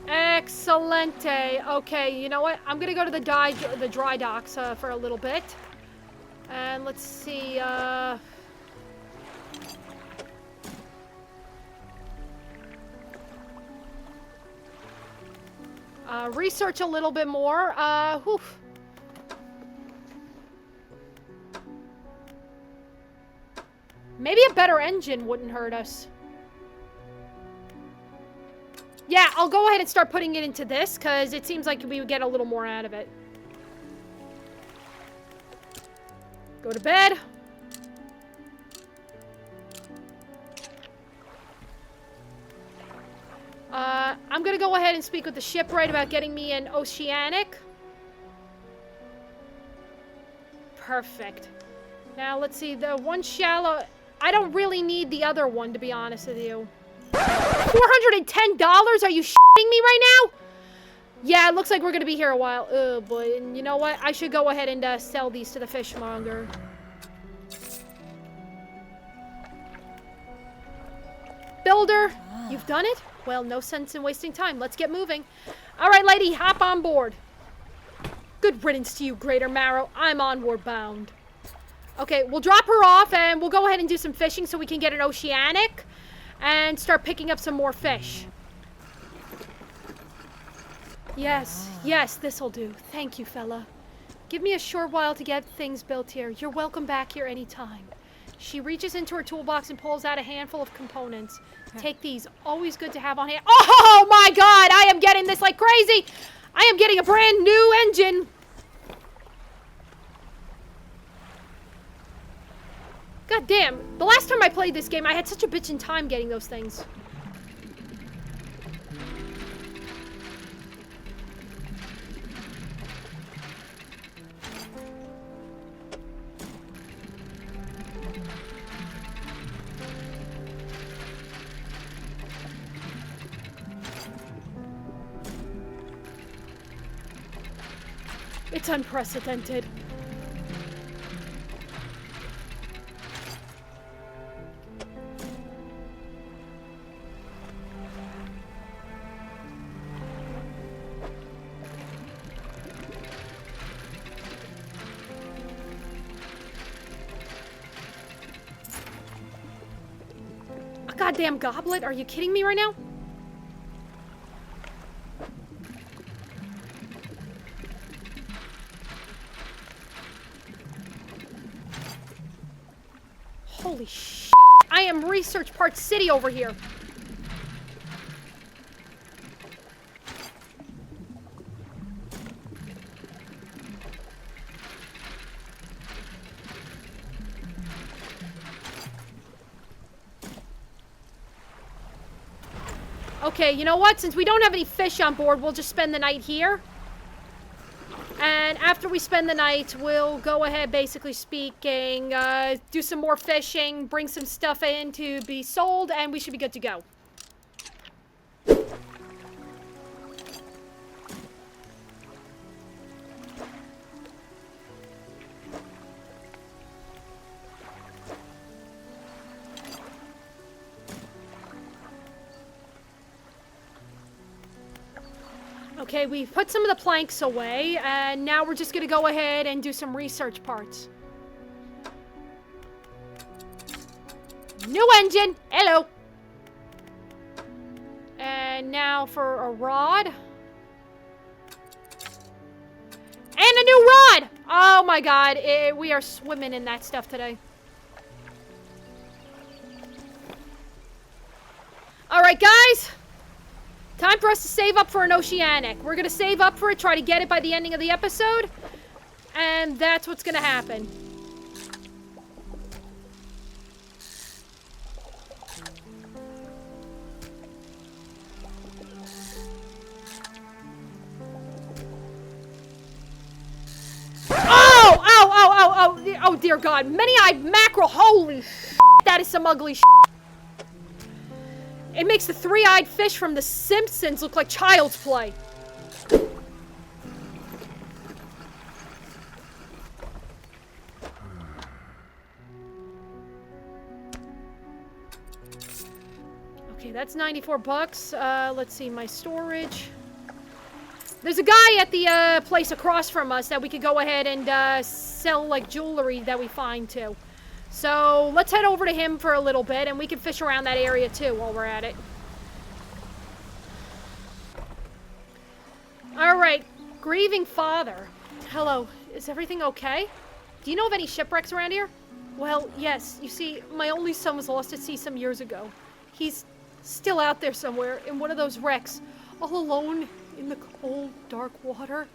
Excelente. Okay, you know what? I'm gonna go to the dry docks for a little bit. And let's see, research a little bit more. Whew. Maybe a better engine wouldn't hurt us. Yeah, I'll go ahead and start putting it into this, because it seems like we would get a little more out of it. Go to bed. I'm gonna go ahead and speak with the shipwright about getting me an oceanic. Perfect. Now, let's see, the one shallow... I don't really need the other one, to be honest with you. $410? Are you shitting me right now? Yeah, it looks like we're gonna be here a while. Oh, boy. And you know what? I should go ahead and sell these to the fishmonger. Builder, you've done it? Well, no sense in wasting time. Let's get moving. All right, lady, hop on board. Good riddance to you, Greater Marrow. I'm onward bound. Okay, we'll drop her off, and we'll go ahead and do some fishing so we can get an oceanic and start picking up some more fish. Yes, yes, this'll do. Thank you, fella. Give me a short while to get things built here. You're welcome back here anytime. She reaches into her toolbox and pulls out a handful of components. Take these. Always good to have on hand. Oh my god! I am getting this like crazy! I am getting a brand new engine! God damn. The last time I played this game, I had such a bitchin' time getting those things. It's unprecedented. A goddamn goblet? Are you kidding me right now? Holy sh! I am Research Part City over here. Okay, you know what? Since we don't have any fish on board, we'll just spend the night here. And after we spend the night, we'll go ahead, basically speaking, do some more fishing, bring some stuff in to be sold, and we should be good to go. Okay, we've put some of the planks away, and now we're just gonna go ahead and do some research parts. New engine! Hello! And now for a rod. And a new rod! Oh my god, we are swimming in that stuff today. Alright, guys! Time for us to save up for an oceanic. We're gonna save up for it, try to get it by the ending of the episode. And that's what's gonna happen. Oh! Oh dear God. Many-eyed mackerel. Holy sh**. That is some ugly sh**. It makes the three-eyed fish from The Simpsons look like child's play. Okay, that's 94 bucks. Let's see, my storage. There's a guy at the place across from us that we could go ahead and sell like jewelry that we find too. So let's head over to him for a little bit, and we can fish around that area too while we're at it. Alright, grieving father. Hello, is everything okay? Do you know of any shipwrecks around here? Well, yes. You see, my only son was lost at sea some years ago. He's still out there somewhere in one of those wrecks, all alone in the cold, dark water.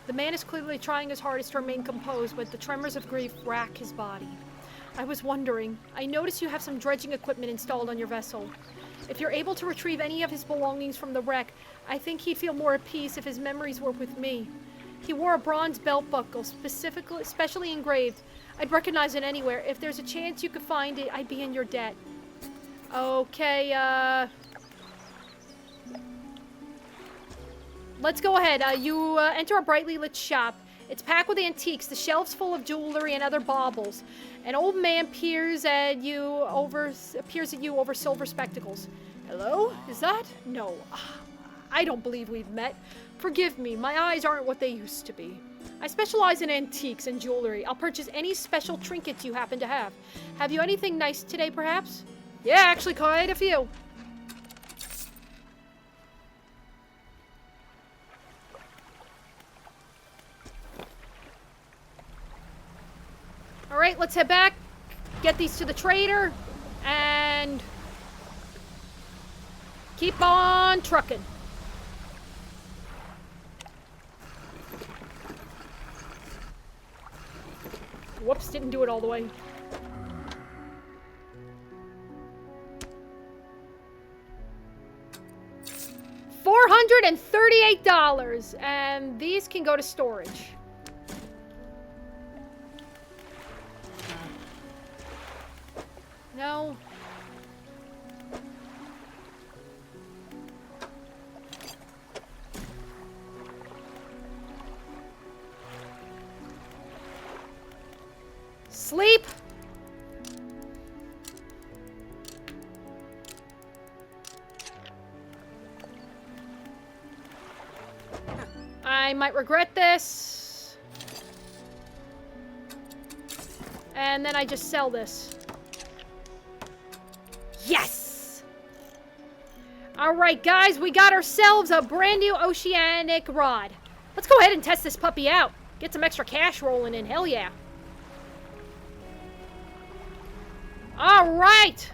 The man is clearly trying his hardest to remain composed, but the tremors of grief rack his body. I was wondering, I noticed you have some dredging equipment installed on your vessel. If you're able to retrieve any of his belongings from the wreck, I think he'd feel more at peace if his memories were with me. He wore a bronze belt buckle, specially engraved. I'd recognize it anywhere. If there's a chance you could find it, I'd be in your debt. Okay, let's go ahead. You enter a brightly lit shop. It's packed with antiques, the shelves full of jewelry and other baubles. An old man peers at you over silver spectacles. Hello? Is that? No. I don't believe we've met. Forgive me, my eyes aren't what they used to be. I specialize in antiques and jewelry. I'll purchase any special trinkets you happen to have. Have you anything nice today, perhaps? Yeah, actually quite a few. Alright, let's head back, get these to the trader, and keep on trucking. Whoops, didn't do it all the way. $438, and these can go to storage. No. Sleep. I might regret this. And then I just sell this. Yes! Alright, guys, we got ourselves a brand new oceanic rod. Let's go ahead and test this puppy out. Get some extra cash rolling in. Hell yeah. All right.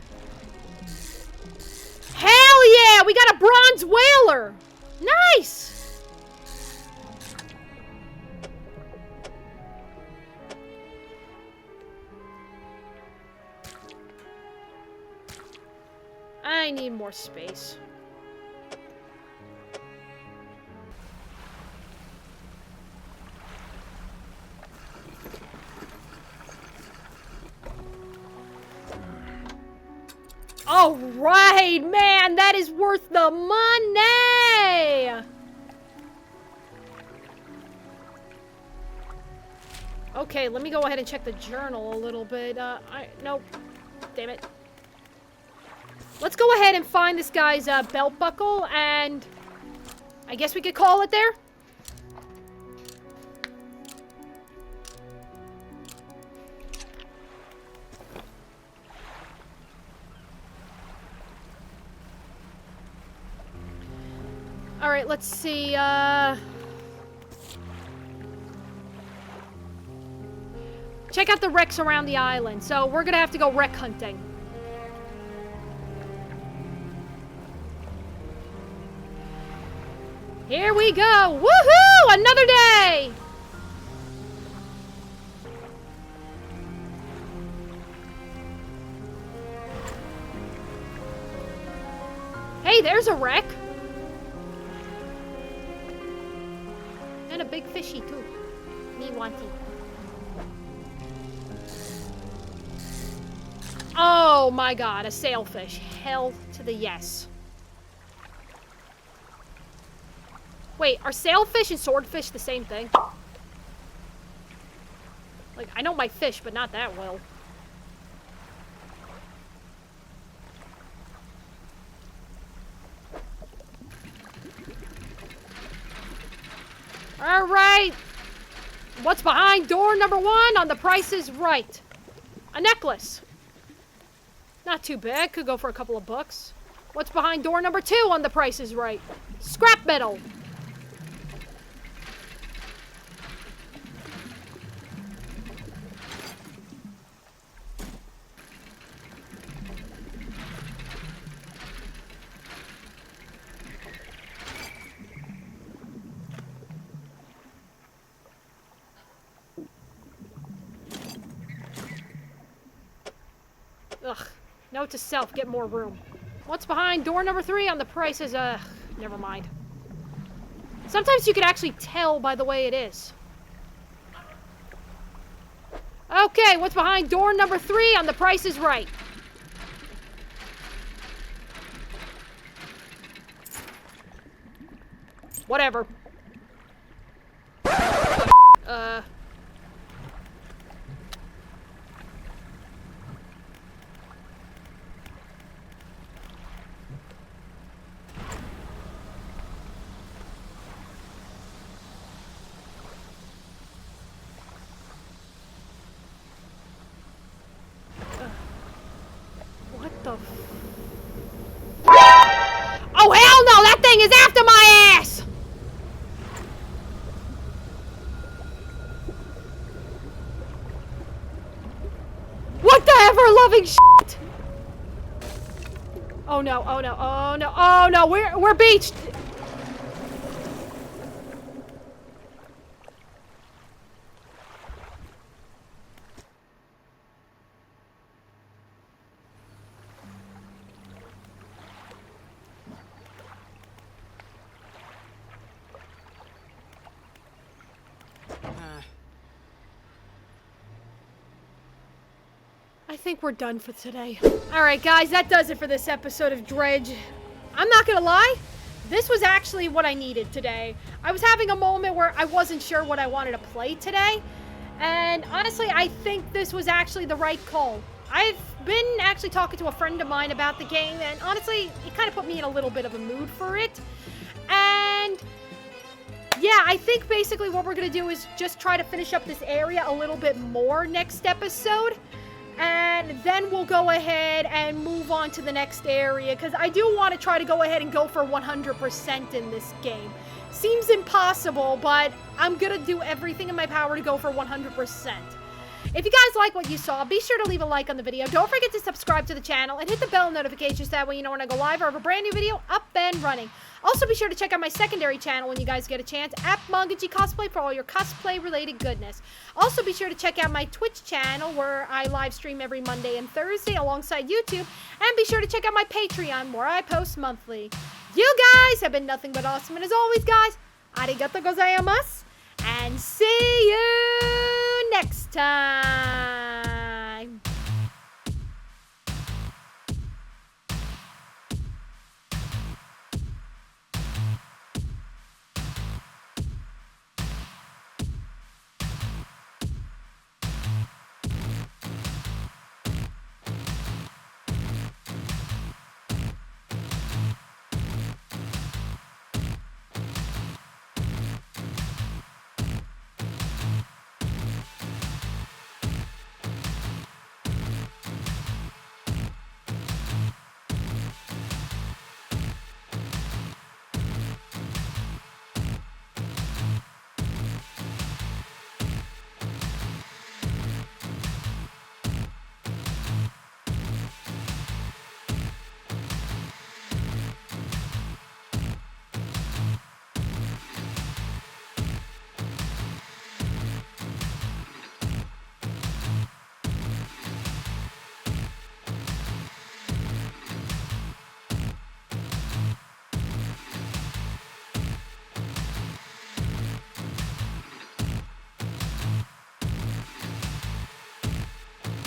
Hell yeah, we got a bronze whaler. Nice. I need more space. All right, man, that is worth the money. Okay, let me go ahead and check the journal a little bit. Nope. Damn it. Let's go ahead and find this guy's belt buckle, and I guess we could call it there. All right, let's see. Check out the wrecks around the island. So we're gonna have to go wreck hunting. Here we go! Woohoo! Another day! Hey, there's a wreck. And a big fishy, too. Me wanting. Oh my god, a sailfish. Hell to the yes. Wait, are sailfish and swordfish the same thing? Like, I know my fish, but not that well. Alright! What's behind door number 1 on The Price is Right? A necklace. Not too bad, could go for a couple of bucks. What's behind door number 2 on The Price is Right? Scrap metal. Ugh. Note to self, get more room. What's behind door number 3 on The Price is, never mind. Sometimes you can actually tell by the way it is. Okay, what's behind door number 3 on The Price is Right? Whatever. What the f- Oh, hell no! That thing is after my ass! What the ever-loving shit? Oh no, oh no, oh no, oh no, we're beached! I think we're done for today. Alright guys, that does it for this episode of Dredge. I'm not gonna lie, this was actually what I needed today. I was having a moment where I wasn't sure what I wanted to play today, and honestly, I think this was actually the right call. I've been actually talking to a friend of mine about the game, and honestly, it kind of put me in a little bit of a mood for it. And yeah, I think basically what we're gonna do is just try to finish up this area a little bit more next episode. And then we'll go ahead and move on to the next area, because I do want to try to go ahead and go for 100% in this game. Seems impossible, but I'm gonna do everything in my power to go for 100%. If you guys like what you saw, be sure to leave a like on the video. Don't forget to subscribe to the channel and hit the bell notifications, that way you know when I go live or have a brand new video up and running. Also, be sure to check out my secondary channel when you guys get a chance, at mangagcosplay, for all your cosplay related goodness. Also, be sure to check out my Twitch channel where I live stream every Monday and Thursday alongside YouTube. And be sure to check out my Patreon where I post monthly. You guys have been nothing but awesome, and as always, guys, arigato gozaimasu, and see you next time.